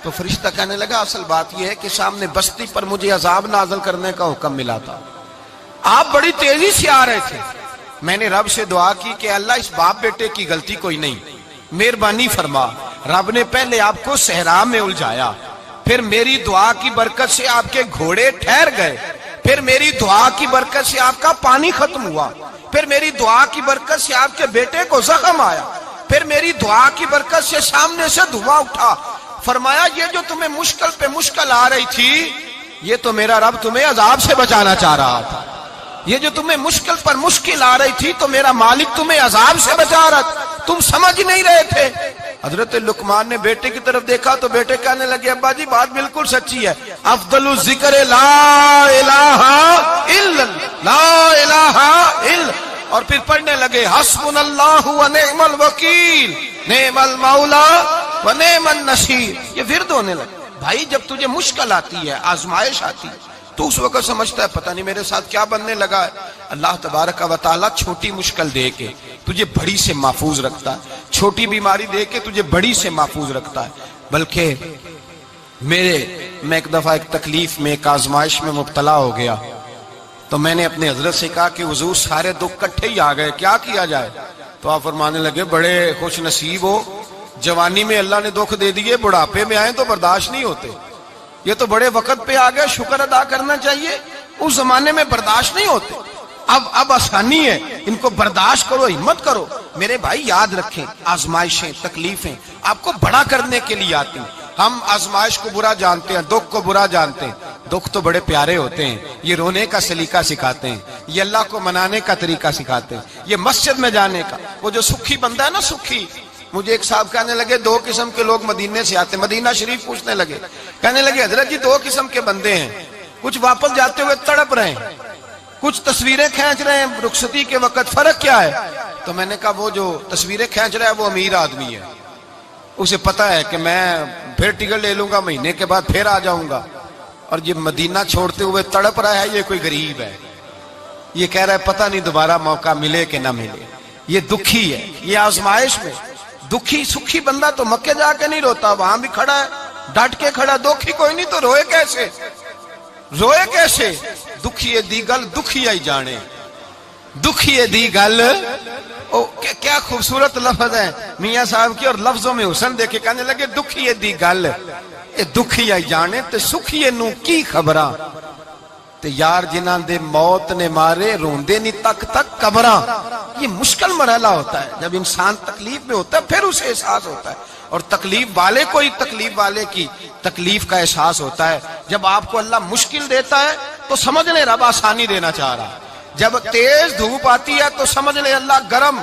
تو فرشتہ کہنے لگا اصل بات یہ ہے کہ سامنے بستی پر مجھے عذاب نازل کرنے کا حکم ملا تھا، آپ بڑی تیزی سے آ رہے تھے، میں نے رب سے دعا کی کہ اللہ اس باپ بیٹے کی غلطی کوئی نہیں، مہربانی فرما۔ رب نے پہلے آپ کو صحرا میں الجھایا، پھر میری دعا کی برکت سے آپ کے گھوڑے ٹھہر گئے، پھر میری دعا کی برکت سے آپ کا پانی ختم ہوا، پھر میری دعا کی برکت سے آپ کے بیٹے کو زخم آیا، پھر میری دعا کی برکت سے سامنے سے دھواں اٹھا۔ فرمایا یہ جو تمہیں مشکل پہ مشکل آ رہی تھی، یہ تو میرا رب تمہیں عذاب سے بچانا چاہ رہا تھا، یہ جو تمہیں مشکل پر مشکل آ رہی تھی تو میرا مالک تمہیں عذاب سے بچا رہا تھا، تم سمجھ نہیں رہے تھے۔ حضرت لقمان نے بیٹے کی طرف دیکھا تو بیٹے کہنے لگے ابا جی بات بالکل سچی ہے، افضل الذکر لا الہ الا لا الہ الا، اور پھر پڑھنے لگے حسبنا اللہ و نعم الوکیل نعم المولا و نعم النصیر، یہ ورد ہونے لگے۔ بھائی جب تجھے مشکل آتی ہے، آزمائش آتی ہے، تو اس وقت سمجھتا ہے پتہ نہیں میرے ساتھ کیا بننے لگا ہے۔ اللہ تبارک و تعالیٰ چھوٹی مشکل دے کے تجھے بڑی سے محفوظ رکھتا ہے، چھوٹی بیماری دے کے تجھے بڑی سے محفوظ رکھتا ہے۔ بلکہ میرے میں ایک دفعہ ایک تکلیف میں ایک آزمائش میں مبتلا ہو گیا، تو میں نے اپنے حضرت سے کہا کہ حضور سارے دکھ کٹھے ہی آ گئے، کیا کیا جائے؟ تو آپ فرمانے لگے بڑے خوش نصیب ہو، جوانی میں اللہ نے دکھ دے دیے، بڑھاپے میں آئے تو برداشت نہیں ہوتے، یہ تو بڑے وقت پہ آ گئے، شکر ادا کرنا چاہیے، اس زمانے میں برداشت نہیں ہوتے، اب آسانی ہے، ان کو برداشت کرو، ہمت کرو۔ میرے بھائی یاد رکھیں، آزمائشیں تکلیفیں آپ کو بڑا کرنے کے لیے آتی ہیں۔ ہم آزمائش کو برا جانتے ہیں، دکھ کو برا جانتے ہیں، دکھ تو بڑے پیارے ہوتے ہیں، یہ رونے کا سلیقہ سکھاتے ہیں، یہ اللہ کو منانے کا طریقہ سکھاتے ہیں، یہ مسجد میں جانے کا۔ وہ جو سکھی بندہ ہے نا، سکھی، مجھے ایک صاحب کہنے لگے دو قسم کے لوگ مدینے سے آتے ہیں، مدینہ شریف پوچھنے لگے، کہنے لگے حضرت جی دو قسم کے بندے ہیں، کچھ واپس جاتے ہوئے تڑپ رہے ہیں، کچھ تصویریں کھینچ رہے ہیں رخصتی کے وقت، فرق کیا ہے؟ تو میں نے کہا وہ جو تصویریں کھینچ رہا ہے وہ امیر آدمی ہے، اسے پتا ہے کہ میں پھر ٹکٹ لے لوں گا، مہینے کے بعد پھر آ جاؤں گا، اور یہ مدینہ چھوڑتے ہوئے تڑپ رہا ہے، یہ کوئی غریب ہے، یہ کہہ رہا ہے پتہ نہیں دوبارہ موقع ملے کہ نہ ملے، یہ دکھی ہے، یہ آزمائش میں دکھی۔ سکھی بندہ تو مکے جا کے نہیں روتا، وہاں بھی کھڑا ہے ڈٹ کے کھڑا، دکھی کوئی نہیں تو روئے کیسے؟ روئے کیسے؟ دکھیے دی گل دکھی آئی جانے، دکھیے دی گل، کیا خوبصورت لفظ ہے میاں صاحب کی، اور لفظوں میں حسن دیکھے، کہنے لگے دکھیے دی گل اے دکھی آئی جانے تے سکھیے نو کی خبراں، تے یار جنہاں دے موت نے مارے روندے نہیں تک تک قبراں۔ یہ مشکل مرحلہ ہوتا ہے، جب انسان تکلیف میں ہوتا ہے پھر اسے احساس ہوتا ہے، اور تکلیف والے کو ہی تکلیف والے کی تکلیف کا احساس ہوتا ہے۔ جب آپ کو اللہ مشکل دیتا ہے تو سمجھ لیں رب آسانی دینا چاہ رہا ہے، جب تیز دھوپ آتی ہے تو سمجھ لیں اللہ گرم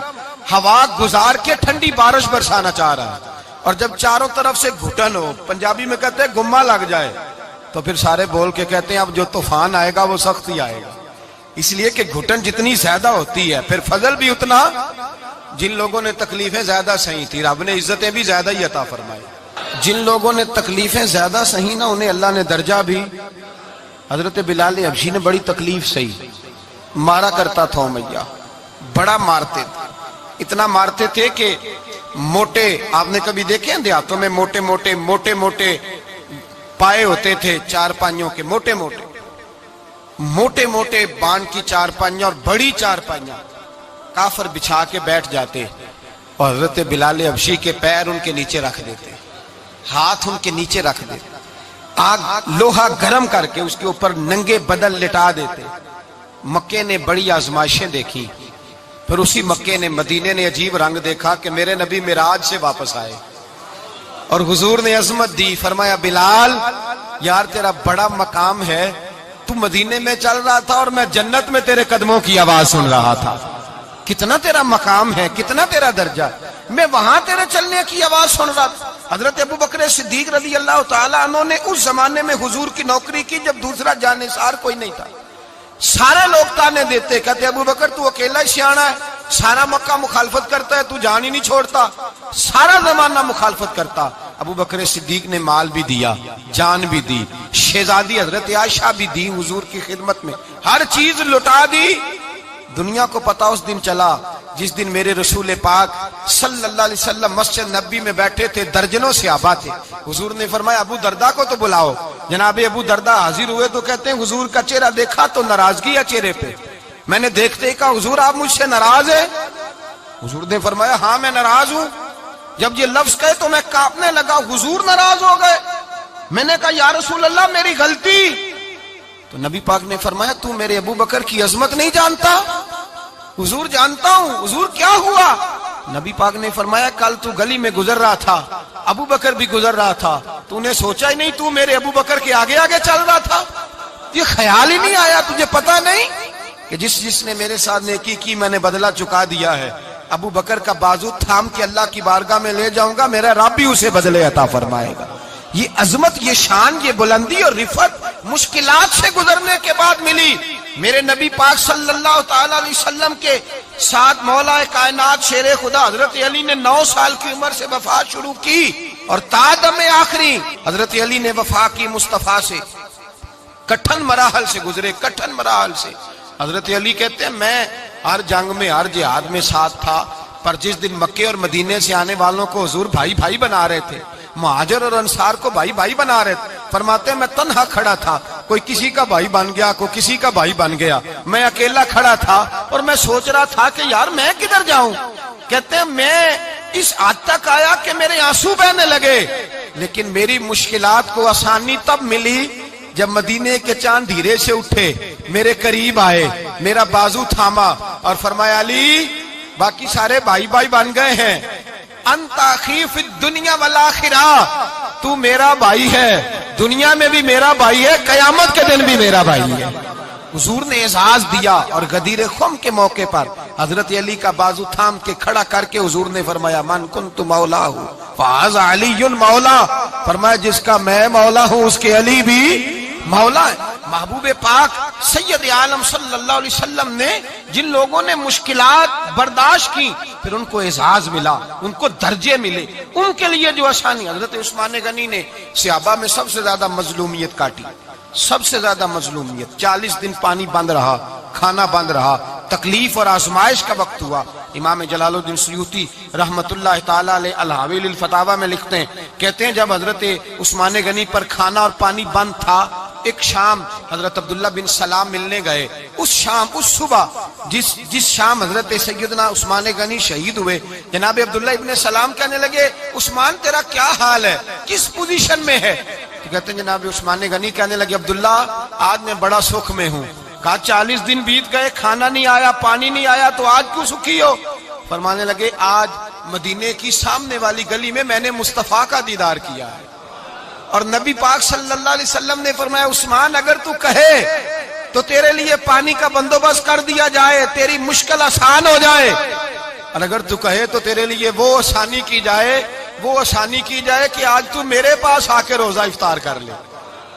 ہوا گزار کے ٹھنڈی بارش برسانا چاہ رہا ہے، اور جب چاروں طرف سے گھٹن ہو، پنجابی میں کہتے ہیں گما لگ جائے، تو پھر سارے بول کے کہتے ہیں اب جو طوفان آئے گا وہ سخت ہی آئے گا، اس لیے کہ گھٹن جتنی زیادہ ہوتی ہے پھر فضل بھی اتنا۔ جن لوگوں نے تکلیفیں زیادہ سہی تھی رب نے عزتیں بھی زیادہ ہی عطا فرمائی، جن لوگوں نے تکلیفیں زیادہ سہی نا انہیں اللہ نے درجہ بھی۔ حضرت بلال حبشی نے بڑی تکلیف سہی، مارا کرتا تھا امیہ، بڑا مارتے تھے، اتنا مارتے تھے کہ موٹے، آپ نے کبھی دیکھے ہیں دیہاتوں میں موٹے موٹے پائے ہوتے تھے، چار پائیوں کے موٹے موٹے بان کی چار پائیاں اور بڑی چار پائیاں کافر بچھا کے بیٹھ جاتے، اور حضرت بلال حبشی کے پیر ان کے نیچے رکھ دیتے، ہاتھ ان کے نیچے رکھ دیتے، آگ لوہا گرم کر کے اس کے اوپر ننگے بدن لٹا دیتے۔ مکے نے بڑی آزمائشیں دیکھی، پھر اسی مکے نے مدینے نے عجیب رنگ دیکھا کہ میرے نبی معراج سے واپس آئے، اور حضور نے عظمت دی، فرمایا بلال یار تیرا بڑا مقام ہے، تو مدینے میں چل رہا تھا اور میں جنت میں تیرے قدموں کی آواز سن رہا تھا، کتنا تیرا مقام ہے، کتنا تیرا درجہ، میں وہاں تیرے چلنے کی آواز سن رہا تھا۔ حضرت ابو بکر صدیق رضی اللہ تعالیٰ عنہ نے اس زمانے میں حضور کی نوکری کی جب دوسرا جانثار کوئی نہیں تھا، سارے لوگ تانے دیتے، کہتے ابو بکر تو اکیلا ہی سیاںا ہے، سارا مکہ مخالفت کرتا ہے، تو جان ہی نہیں چھوڑتا، سارا زمانہ مخالفت کرتا۔ ابو بکر صدیق نے مال بھی دیا، جان بھی دی، شہزادی حضرت عائشہ بھی دی حضور کی خدمت میں، ہر چیز لٹا دی۔ دنیا کو پتا اس دن چلا جس دن میرے رسول پاک صلی اللہ علیہ وسلم مسجد نبی میں بیٹھے تھے، درجنوں صحابہ تھے، حضور نے فرمایا ابو دردہ کو تو بلاؤ۔ جناب ابو دردہ حاضر ہوئے تو کہتے ہیں حضور کا چہرہ دیکھا تو ناراضگی ہے چہرے پہ، میں نے دیکھتے ہی کہا حضور آپ مجھ سے ناراض ہیں؟ حضور نے فرمایا ہاں میں ناراض ہوں۔ جب یہ لفظ کہے تو میں کانپنے لگا، حضور ناراض ہو گئے؟ میں نے کہا یا رسول اللہ میری غلطی۔ تو نبی پاک نے فرمایا تو میرے ابو بکر کی عظمت نہیں جانتا؟ حضور جانتا ہوں۔ حضور کیا ہوا؟ نبی پاک نے فرمایا کل تو گلی میں گزر رہا تھا، ابو بکر بھی گزر رہا تھا، تو نے سوچا ہی نہیں تو میرے ابو بکر کے آگے آگے چل رہا تھا، یہ خیال ہی نہیں آیا، تجھے پتا نہیں کہ جس نے میرے ساتھ نیکی کی میں نے بدلہ چکا دیا ہے، ابو بکر کا بازو تھام کے اللہ کی بارگاہ میں لے جاؤں گا، میرا رب بھی اسے بدلے عطا فرمائے گا۔ یہ عظمت، یہ شان، یہ بلندی اور رفعت مشکلات سے گزرنے کے بعد ملی۔ میرے نبی پاک صلی اللہ تعالی علیہ وسلم کے ساتھ مولا کائنات شیر خدا حضرت علی نے 9 سال کی عمر سے وفات شروع کی، اور تا دم آخری حضرت علی نے وفا کی مصطفیٰ سے، کٹھن مراحل سے گزرے، کٹھن مراحل سے۔ حضرت علی کہتے ہیں میں ہر جنگ میں، ہر جہاد میں ساتھ تھا، پر جس دن مکے اور مدینے سے آنے والوں کو حضور بھائی بھائی بنا رہے تھے، مہاجر اور انصار کو بھائی بھائی بنا رہے تھے، فرماتے ہیں میں تنہا کھڑا تھا، کوئی کسی کا بھائی بن گیا، کوئی کسی کا بھائی بن گیا، میں اکیلا کھڑا تھا اور میں سوچ رہا تھا کہ یار میں کدھر جاؤں. کہتے ہیں میں اس حد تک آیا کہ میرے آنسو بہنے لگے، لیکن میری مشکلات کو آسانی تب ملی جب مدینے کے چاند دھیرے سے اٹھے، میرے قریب آئے، میرا بازو تھاما اور فرمایا علی باقی سارے بھائی بھائی بن گئے ہیں، انت اخی فی الدنیا والآخرہ، تو میرا بھائی ہے، دنیا میں بھی میرا بھائی ہے، قیامت کے دن بھی میرا بھائی ہے. حضور نے اعزاز دیا اور غدیر خم کے موقع پر حضرت علی کا بازو تھام کے کھڑا کر کے حضور نے فرمایا من کنت مولا ہوں فہذا علی مولا، فرمایا جس کا میں مولا ہوں اس کے علی بھی مولا ہے. محبوب پاک سید عالم صلی اللہ علیہ وسلم نے جن لوگوں نے مشکلات برداشت کی پھر ان کو اعزاز ملا، ان کو درجے ملے، ان کے لیے جو آسانی. حضرت عثمان غنی نے صحابہ میں سب سے زیادہ مظلومیت کاٹی، سب سے زیادہ مظلومیت. 40 دن پانی بند رہا، کھانا بند رہا، تکلیف اور آزمائش کا وقت ہوا. امام جلال الدین سیوطی رحمت اللہ تعالی علیہ الحاوی للفتاوی میں لکھتے ہیں، کہتے ہیں جب حضرت عثمان غنی پر کھانا اور پانی بند تھا، ایک شام حضرت عبداللہ بن سلام ملنے گئے. اس شام، اس صبح جس شام حضرت سیدنا عثمان غنی شہید ہوئے، جناب عبداللہ ابن سلام کہنے لگے عثمان تیرا کیا حال ہے، کس پوزیشن میں ہے؟ تو کہتے ہیں جناب عثمان غنی کہنے لگے عبداللہ آج میں بڑا سکھ میں ہوں. کہا 40 دن بیت گئے، کھانا نہیں آیا، پانی نہیں آیا، تو آج کیوں سکھی ہو؟ فرمانے لگے آج مدینے کی سامنے والی گلی میں میں نے مصطفیٰ کا دیدار کیا ہے، اور نبی پاک صلی اللہ علیہ وسلم نے فرمایا عثمان اگر تو کہے تو تیرے لیے پانی کا بندوبست کر دیا جائے، تیری مشکل آسان ہو جائے، اور اگر تو کہے تو تیرے لیے وہ آسانی کی جائے کہ آج تو میرے پاس آ کے روزہ افطار کر لے.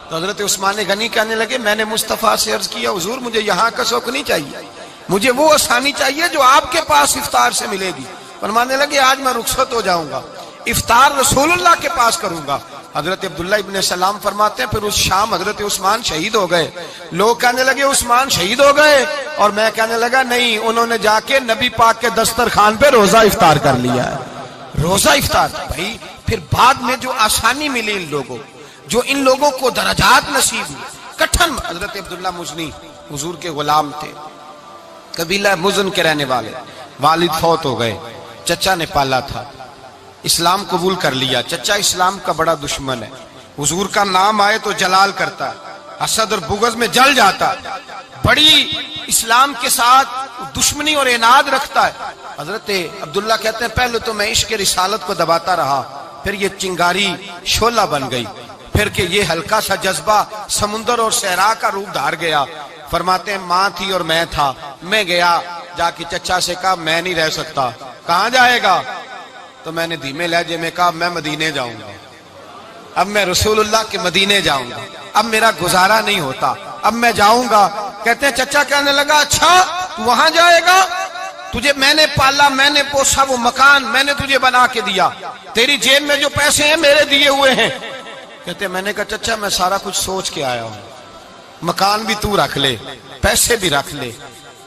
تو حضرت عثمان غنی کہنے لگے میں نے مصطفیٰ سے عرض کیا حضور مجھے یہاں کا شوق نہیں چاہیے، مجھے وہ آسانی چاہیے جو آپ کے پاس افطار سے ملے گی. فرمانے لگے آج میں رخصت ہو جاؤں گا، افطار رسول اللہ کے پاس کروں گا. حضرت عبداللہ ابن سلام فرماتے ہیں پھر اس شام حضرت عثمان شہید ہو گئے. لوگ کہنے لگے عثمان شہید ہو گئے، اور میں کہنے لگا نہیں، انہوں نے جا کے نبی پاک کے دسترخوان پہ روزہ افطار کر لیا ہے. روزہ افطار بھائی پھر بعد میں جو آسانی ملی ان لوگوں، جو ان لوگوں کو درجات نصیب ہوئے. کٹھن حضرت عبداللہ مزنی حضور کے غلام تھے، قبیلہ مزن کے رہنے والے، والد فوت ہو گئے، چچا نے پالا تھا، اسلام قبول کر لیا. چچا اسلام کا بڑا دشمن ہے، حضور کا نام آئے تو جلال کرتا ہے، حسد اور بغض میں جل جاتا ہے، بڑی اسلام کے ساتھ دشمنی اور عناد رکھتا ہے. حضرت عبداللہ کہتے ہیں پہلے تو میں عشق رسالت کو دباتا رہا، پھر یہ چنگاری شعلہ بن گئی، پھر کہ یہ ہلکا سا جذبہ سمندر اور صحرا کا روپ دھار گیا. فرماتے ہیں ماں تھی اور میں تھا، میں گیا جا کے چچا سے کہا میں نہیں رہ سکتا. کہاں جائے گا؟ تو میں نے دھیمے لہجے میں کہا میں مدینے جاؤں گا، اب میں رسول اللہ کے مدینے جاؤں گا، اب میرا گزارا نہیں ہوتا، اب میں جاؤں گا. کہتے ہیں چچا کہنے لگا اچھا تو وہاں جائے گا، تجھے میں نے پالا، میں نے پوسا، وہ مکان میں نے تجھے بنا کے دیا، تیری جیب میں جو پیسے ہیں میرے دیے ہوئے ہیں. کہتے ہیں میں نے کہا چچا میں سارا کچھ سوچ کے آیا ہوں، مکان بھی تو رکھ لے، پیسے بھی رکھ لے.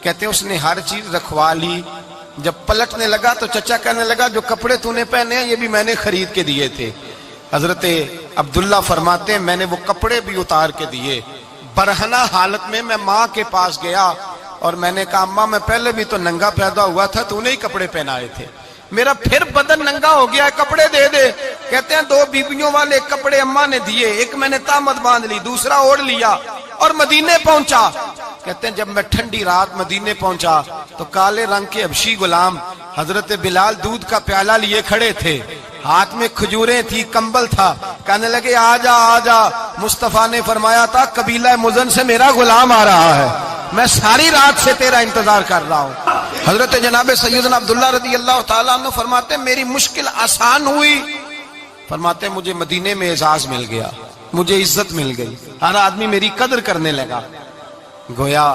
کہتے ہیں اس نے ہر چیز رکھوا لی. جب پلٹنے لگا تو چچا کہنے لگا جو کپڑے تو نے پہنے ہیں یہ بھی میں نے خرید کے دیے تھے. حضرت عبداللہ فرماتے ہیں میں نے وہ کپڑے بھی اتار کے دیے. برہنہ حالت میں میں ماں کے پاس گیا اور میں نے کہا اماں میں پہلے بھی تو ننگا پیدا ہوا تھا، تو نے ہی کپڑے پہنائے تھے، میرا پھر بدن ننگا ہو گیا ہے، کپڑے دے دے. کہتے ہیں 2 بیویوں والے کپڑے اماں نے دیے، ایک میں نے تامت باندھ لی، دوسرا اوڑھ لیا اور مدینے پہنچا. کہتے ہیں جب میں ٹھنڈی رات مدینے پہنچا تو کالے رنگ کے حبشی غلام حضرت بلال دودھ کا پیالہ لیے کھڑے تھے، ہاتھ میں کھجوریں تھی، کمبل تھا. کہنے لگے آجا آجا، مصطفیٰ نے فرمایا تھا قبیلہ مزن سے میرا غلام آ رہا ہے، میں ساری رات سے تیرا انتظار کر رہا ہوں. حضرت جناب سیدنا عبداللہ رضی اللہ تعالیٰ عنہ فرماتے ہیں میری مشکل آسان ہوئی. فرماتے ہیں مجھے مدینے میں اعزاز مل گیا، مجھے عزت مل گئی، ہر آدمی میری قدر کرنے لگا. گویا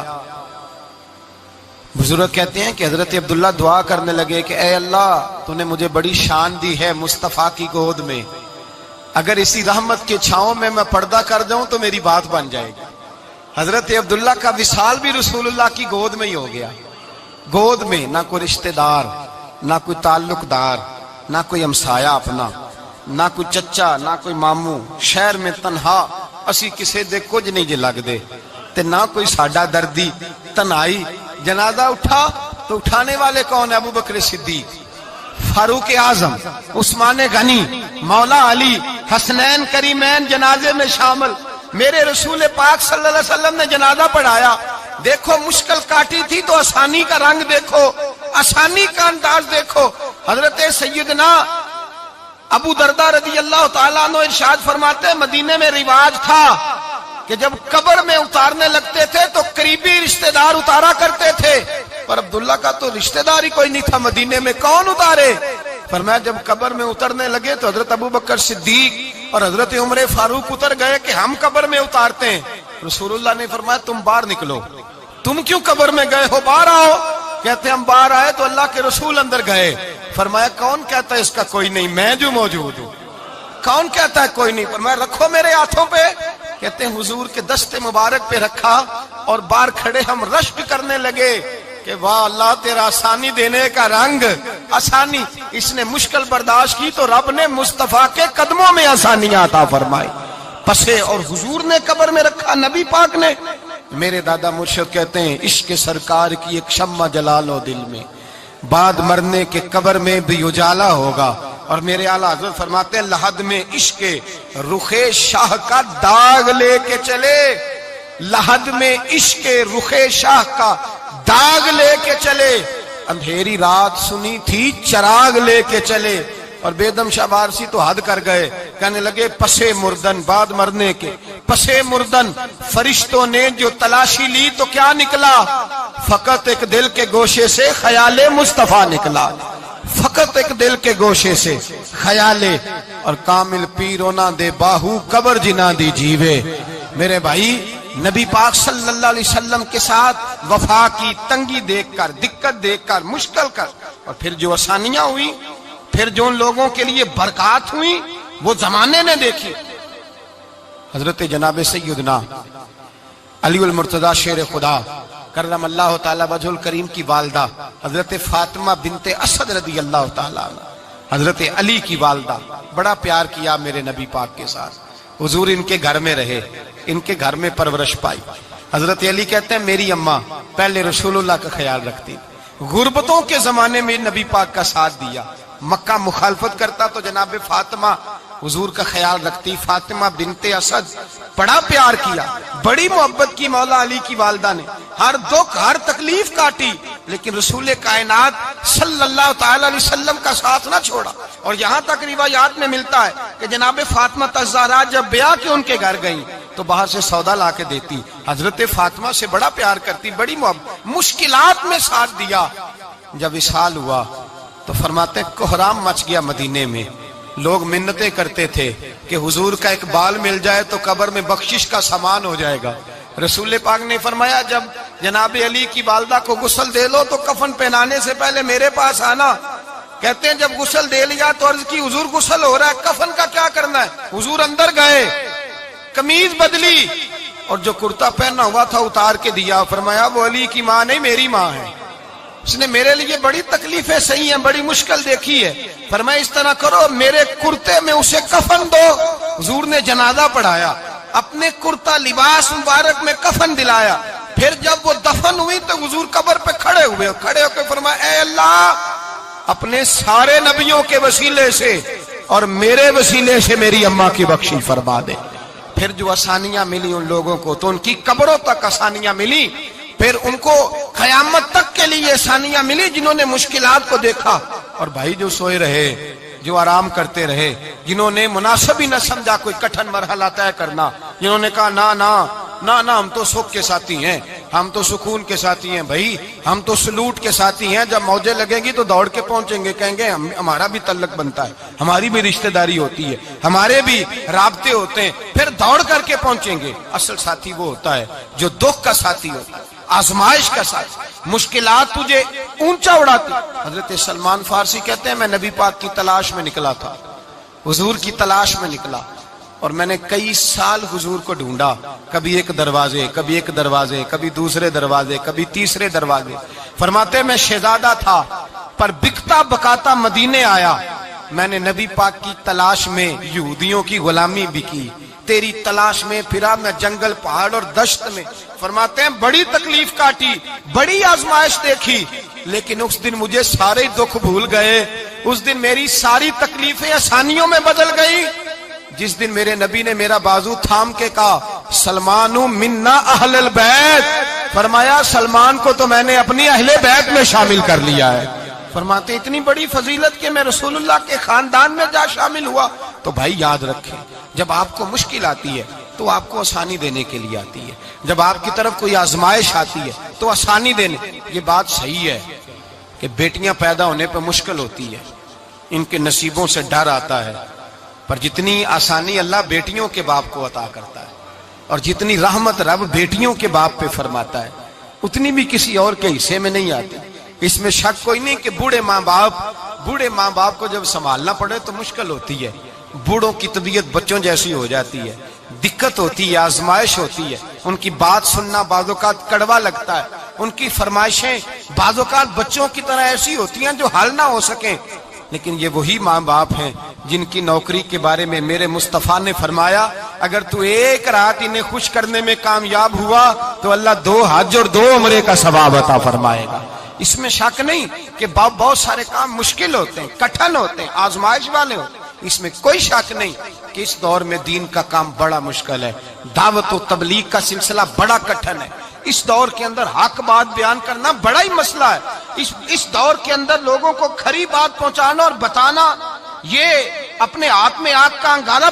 بزرگ کہتے ہیں کہ حضرت عبداللہ دعا کرنے لگے کہ اے اللہ تو نے مجھے بڑی شان دی ہے مصطفیٰ کی گود میں، اگر اسی رحمت کے چھاؤں میں پردہ کر جاؤں تو میری بات بن جائے گی. حضرت عبداللہ کا وصال بھی رسول اللہ کی گود میں ہی ہو گیا. گود میں، نہ کوئی رشتہ دار، نہ کوئی تعلق دار، نہ کوئی ہمسایا اپنا، نہ کوئی چچا، نہ کوئی ماموں، شہر میں تنہا اسی کسے دے کچھ نہیں جے لگ دے تے نہ کوئی ساڈا دردی، تنہائی۔ جنازہ اٹھا تو اٹھانے والے کون ہیں؟ ابو بکر صدیق، فاروق اعظم، عثمان غنی، مولا علی، حسنین کریمین جنازے میں شامل۔ میرے رسول پاک صلی اللہ علیہ وسلم نے جنازہ پڑھایا، دیکھو مشکل کاٹی تھی تو آسانی کا رنگ دیکھو، آسانی کا انداز دیکھو۔ حضرت سیدنا ابو دردہ رضی اللہ تعالیٰ عنہ ارشاد فرماتے ہیں مدینے میں رواج تھا کہ جب قبر میں اتارنے لگتے تھے تو قریبی رشتہ دار اتارا کرتے تھے، پر عبداللہ کا تو رشتہ دار ہی کوئی نہیں تھا مدینے میں، کون اتارے؟ فرمایا جب قبر میں اترنے لگے تو حضرت ابو بکر صدیق اور حضرت عمر فاروق اتر گئے کہ ہم قبر میں اتارتے ہیں۔ رسول اللہ نے فرمایا تم باہر نکلو، تم کیوں قبر میں گئے ہو، باہر آؤ۔ کہتے ہیں ہم باہر آئے تو اللہ کے رسول اندر گئے۔ فرمایا کون کہتا ہے اس کا کوئی نہیں، میں جو موجود ہوں۔ کون کہتا ہے کوئی نہیں؟ فرمایا رکھو میرے ہاتھوں پہ۔ کہتے ہیں حضور کے دست مبارک پہ رکھا اور باہر کھڑے ہم رشک کرنے لگے کہ واہ اللہ تیرا آسانی دینے کا رنگ، آسانی۔ اس نے مشکل برداشت کی تو رب نے مصطفیٰ کے قدموں میں آسانیاں عطا فرمائی، پسے اور حضور نے قبر میں رکھا، نبی پاک نے۔ میرے دادا مرشد کہتے ہیں عشق سرکار کی ایک شمع جلا لو دل میں، بعد مرنے کے قبر میں بھی اجالا ہوگا۔ اور میرے اعلیٰ حضرت فرماتے ہیں لحد میں عشق رخ شاہ کا داغ لے کے چلے، لحد میں عشق رخ شاہ کا داغ لے کے چلے، اندھیری رات سنی تھی چراغ لے کے چلے۔ اور بیدم شاہ بارسی تو حد کر گئے، کہنے لگے پسے مردن، بعد مرنے کے پسے مردن فرشتوں نے جو تلاشی لی تو کیا نکلا؟ فقط ایک دل کے گوشے سے خیال مصطفیٰ نکلا، فقط ایک دل کے گوشے سے خیال۔ اور کامل پیرونا دے باہو قبر جنا دی جیوے۔ میرے بھائی نبی پاک صلی اللہ علیہ وسلم کے ساتھ وفا کی تنگی دیکھ کر، دقت دیکھ کر، مشکل کر، اور پھر جو آسانیاں ہوئی، پھر جو ان لوگوں کے لیے برکات ہوئی وہ زمانے نے دیکھی۔ حضرت جناب سیدنا علی المرتضی شیر خدا کرم اللہ تعالی وجہ الکریم کی والدہ حضرت فاطمہ بنت اسد رضی اللہ تعالی عنہ، حضرت علی کی والدہ، بڑا پیار کیا میرے نبی پاک کے ساتھ۔ حضور ان کے گھر میں رہے، ان کے گھر میں پرورش پائی۔ حضرت علی کہتے ہیں میری اماں پہلے رسول اللہ کا خیال رکھتی، غربتوں کے زمانے میں نبی پاک کا ساتھ دیا، مکہ مخالفت کرتا تو جناب فاطمہ حضور کا خیال رکھتی۔ فاطمہ بنت اسد بڑا پیار کیا، بڑی محبت کی مولا علی کی والدہ نے، ہر دکھ ہر تکلیف کاٹی، لیکن رسول کائنات صلی اللہ تعالی علیہ وسلم کا ساتھ نہ چھوڑا۔ اور یہاں تک روایات میں ملتا ہے کہ جناب فاطمہ الزہرا جب بیعہ کے ان کے گھر گئیں تو باہر سے سودا لا کے دیتی، حضرت فاطمہ سے بڑا پیار کرتی، بڑی محبت، مشکلات میں ساتھ دیا۔ جب وصال ہوا تو فرماتے ہیں کوہرام مچ گیا مدینے میں، لوگ منتیں کرتے تھے کہ حضور کا ایک بال مل جائے تو قبر میں بخشش کا سامان ہو جائے گا۔ رسول پاک نے فرمایا جب جناب علی کی والدہ کو غسل دے لو تو کفن پہنانے سے پہلے میرے پاس آنا۔ کہتے ہیں جب غسل دے لیا تو عرض کی حضور غسل ہو رہا ہے، کفن کا کیا کرنا ہے؟ حضور اندر گئے، قمیض بدلی اور جو کرتا پہنا ہوا تھا اتار کے دیا۔ فرمایا وہ علی کی ماں نہیں میری ماں ہے، اس نے میرے لیے بڑی تکلیفیں سہی ہیں، بڑی مشکل دیکھی ہے۔ فرمایا اس طرح کرو میرے کرتے میں اسے کفن دو۔ حضور نے جنازہ پڑھایا، اپنے کرتا لباس مبارک میں کفن دلایا۔ پھر جب وہ دفن ہوئی تو حضور قبر پہ کھڑے ہوئے، کھڑے ہو کے فرمایا اے اللہ اپنے سارے نبیوں کے وسیلے سے اور میرے وسیلے سے میری اماں کی بخشی فرما دے۔ پھر جو آسانیاں ملی ان لوگوں کو تو ان کی قبروں تک آسانیاں ملی، پھر ان کو قیامت تک کے لیے آسانیاں ملی جنہوں نے مشکلات کو دیکھا۔ اور بھائی جو سوئے رہے، جو آرام کرتے رہے، جنہوں نے مناسب ہی نہ سمجھا کوئی کٹھن مرحلہ طے کرنا، جنہوں نے کہا نا نا نا نا ہم تو سکھ کے ساتھی ہیں، ہم تو سکون کے ساتھی ہیں، بھائی ہم تو سلوٹ کے ساتھی ہیں، جب موجیں لگیں گی تو دوڑ کے پہنچیں گے، کہیں گے ہمارا بھی تعلق بنتا ہے، ہماری بھی رشتہ داری ہوتی ہے، ہمارے بھی رابطے ہوتے ہیں، پھر دوڑ کر کے پہنچیں گے۔ اصل ساتھی وہ ہوتا ہے جو دکھ کا ساتھی ہوتا ہے، آزمائش کا ساتھ، مشکلات تجھے اونچا اڑاتی۔ حضرت سلمان فارسی کہتے ہیں میں نبی پاک کی تلاش میں نکلا تھا، حضور کی تلاش میں نکلا، اور میں نے کئی سال حضور کو ڈھونڈا، کبھی ایک دروازے، کبھی ایک دروازے، کبھی دوسرے دروازے، کبھی تیسرے دروازے۔ فرماتے میں شہزادہ تھا، پر بکتا بکاتا مدینے آیا، میں نے نبی پاک کی تلاش میں یہودیوں کی غلامی بھی کی، تیری تلاش میں پھرا میں جنگل پہاڑ اور دشت میں۔ فرماتے ہیں بڑی تکلیف کاٹی، بڑی آزمائش دیکھی، لیکن اس دن مجھے سارے دکھ بھول گئے، اس دن میری ساری تکلیفیں آسانیوں میں بدل گئی، جس دن میرے نبی نے میرا بازو تھام کے کہا سلمان منا اہل البیت، فرمایا سلمان کو تو میں نے اپنی اہل بیت میں شامل کر لیا ہے۔ فرماتے اتنی بڑی فضیلت کہ میں رسول اللہ کے خاندان میں جا شامل ہوا۔ تو بھائی یاد رکھیں، جب آپ کو مشکل آتی ہے تو آپ کو آسانی دینے کے لیے آتی ہے، جب آپ کی طرف کوئی آزمائش آتی ہے تو آسانی دینے۔ یہ بات صحیح ہے کہ بیٹیاں پیدا ہونے پہ مشکل ہوتی ہے، ان کے نصیبوں سے ڈر آتا ہے، پر جتنی آسانی اللہ بیٹیوں کے باپ کو عطا کرتا ہے اور جتنی رحمت رب بیٹیوں کے باپ پہ فرماتا ہے اتنی بھی کسی اور کے حصے میں نہیں آتی۔ اس میں شک کوئی نہیں کہ بوڑھے ماں باپ کو جب سنبھالنا پڑے تو مشکل ہوتی ہے، بوڑھوں کی طبیعت بچوں جیسی ہو جاتی ہے، دقت ہوتی ہے، آزمائش ہوتی ہے، ان کی بات سننا بعض اوقات کڑوا لگتا ہے، ان کی فرمائشیں بعض اوقات بچوں کی طرح ایسی ہوتی ہیں جو حل نہ ہو سکیں، لیکن یہ وہی ماں باپ ہیں جن کی نوکری کے بارے میں میرے مصطفیٰ نے فرمایا اگر تو ایک رات انہیں خوش کرنے میں کامیاب ہوا تو اللہ 2 حج اور 2 عمرے کا ثواب عطا فرمائے گا۔ اس میں شک نہیں کہ بہت سارے کام مشکل ہوتے ہیں، کٹھن ہوتے ہیں، آزمائش والے ہوتے ہیں، اس میں کوئی شک نہیں کہ اس دور میں دین کا کام بڑا مشکل ہے، دعوت و تبلیغ کا سلسلہ بڑا کٹھن ہے، اس دور کے اندر حق بات بیان کرنا بڑا ہی مسئلہ ہے، اس دور کے اندر لوگوں کو کھری بات پہنچانا اور بتانا یہ اپنے ہاتھ میں آگ کا انگارہ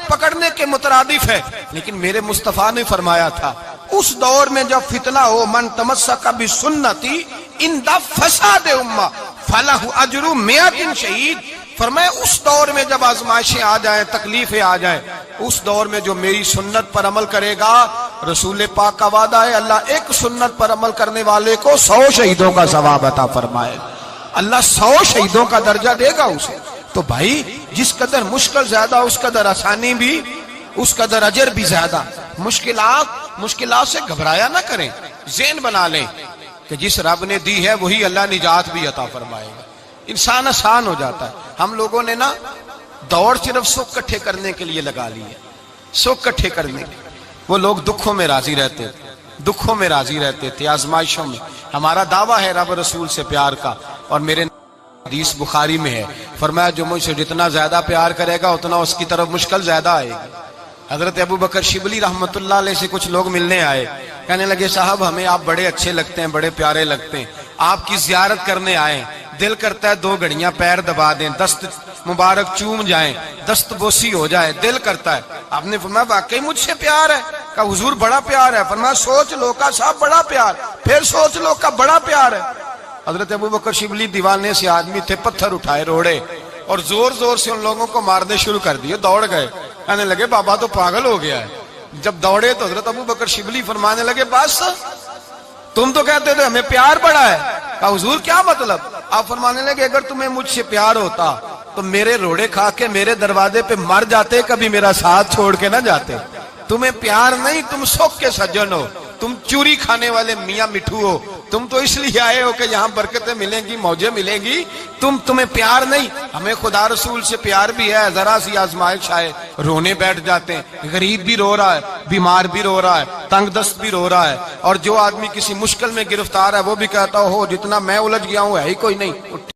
پکڑنے کے مترادف ہے۔ لیکن میرے مصطفیٰ نے فرمایا تھا اس دور میں جب فتنہ ہو من تمسک بسنتی اندہ فساد امہ فلہ اجر 100 شہید، فرمایا اس دور میں جب آزمائشیں آ جائیں، تکلیفیں آ جائیں، اس دور میں جو میری سنت پر عمل کرے گا، رسول پاک کا وعدہ ہے اللہ ایک سنت پر عمل کرنے والے کو 100 شہیدوں کا ثواب عطا فرمائے، اللہ 100 شہیدوں کا درجہ دے گا اسے۔ تو بھائی جس قدر مشکل زیادہ اس قدر آسانی بھی، اس قدر اجر بھی زیادہ۔ مشکلات سے گھبرایا نہ کریں، ذہن بنا لیں کہ جس رب نے دی ہے وہی اللہ نجات بھی عطا فرمائے گا، انسان آسان ہو جاتا ہے۔ ہم لوگوں نے نا دوڑ صرف سکھ کٹھے کرنے کے لیے لگا لی ہے، سکھ کٹھے کرنے کے۔ وہ لوگ دکھوں میں راضی رہتے تھے، آزمائشوں میں۔ ہمارا دعویٰ ہے رب رسول سے پیار کا، اور میرے حدیث بخاری میں ہے فرمایا جو مجھ سے جتنا زیادہ پیار کرے گا اتنا اس کی طرف مشکل زیادہ آئے گی۔ حضرت ابو بکر شبلی رحمت اللہ علیہ سے کچھ لوگ ملنے آئے، کہنے لگے صاحب ہمیں آپ بڑے اچھے لگتے ہیں، بڑے پیارے لگتے ہیں، آپ کی زیارت کرنے آئے، دل کرتا ہے 2 گھڑیاں پیر دبا دیں، دست مبارک چوم جائیں، دست بوسی ہو جائے، دل کرتا ہے۔ آپ نے فرمایا واقعی مجھ سے پیار ہے؟ کہا حضور بڑا پیار ہے۔ فرمایا سوچ لو کا صاحب بڑا پیار، پھر سوچ لو کا بڑا پیار ہے۔ حضرت ابو بکر شبلی دیوانے سے آدمی تھے، پتھر اٹھائے روڑے اور زور زور سے ان لوگوں کو مارنے شروع کر دیے، دوڑ گئے، کہنے لگے بابا تو پاگل ہو گیا ہے۔ جب دوڑے تو حضرت ابو بکر شبلی فرمانے لگے بس تم تو کہتے تھے ہمیں پیار بڑا ہے۔ کہا حضور کیا مطلب؟ آپ فرمانے لگے اگر تمہیں مجھ سے پیار ہوتا تو میرے روڑے کھا کے میرے دروازے پہ مر جاتے، کبھی میرا ساتھ چھوڑ کے نہ جاتے۔ تمہیں پیار نہیں، تم سکھ کے سجن ہو، تم چوری کھانے والے میاں مٹھو ہو، تم تو اس لیے آئے ہو کہ یہاں برکتیں ملیں گی، موجیں ملیں گی، تمہیں پیار نہیں۔ ہمیں خدا رسول سے پیار بھی ہے، ذرا سی آزمائش آئے رونے بیٹھ جاتے ہیں، غریب بھی رو رہا ہے، بیمار بھی رو رہا ہے، تنگ دست بھی رو رہا ہے، اور جو آدمی کسی مشکل میں گرفتار ہے وہ بھی کہتا ہو جتنا میں الجھ گیا ہوں ہے ہی کوئی نہیں۔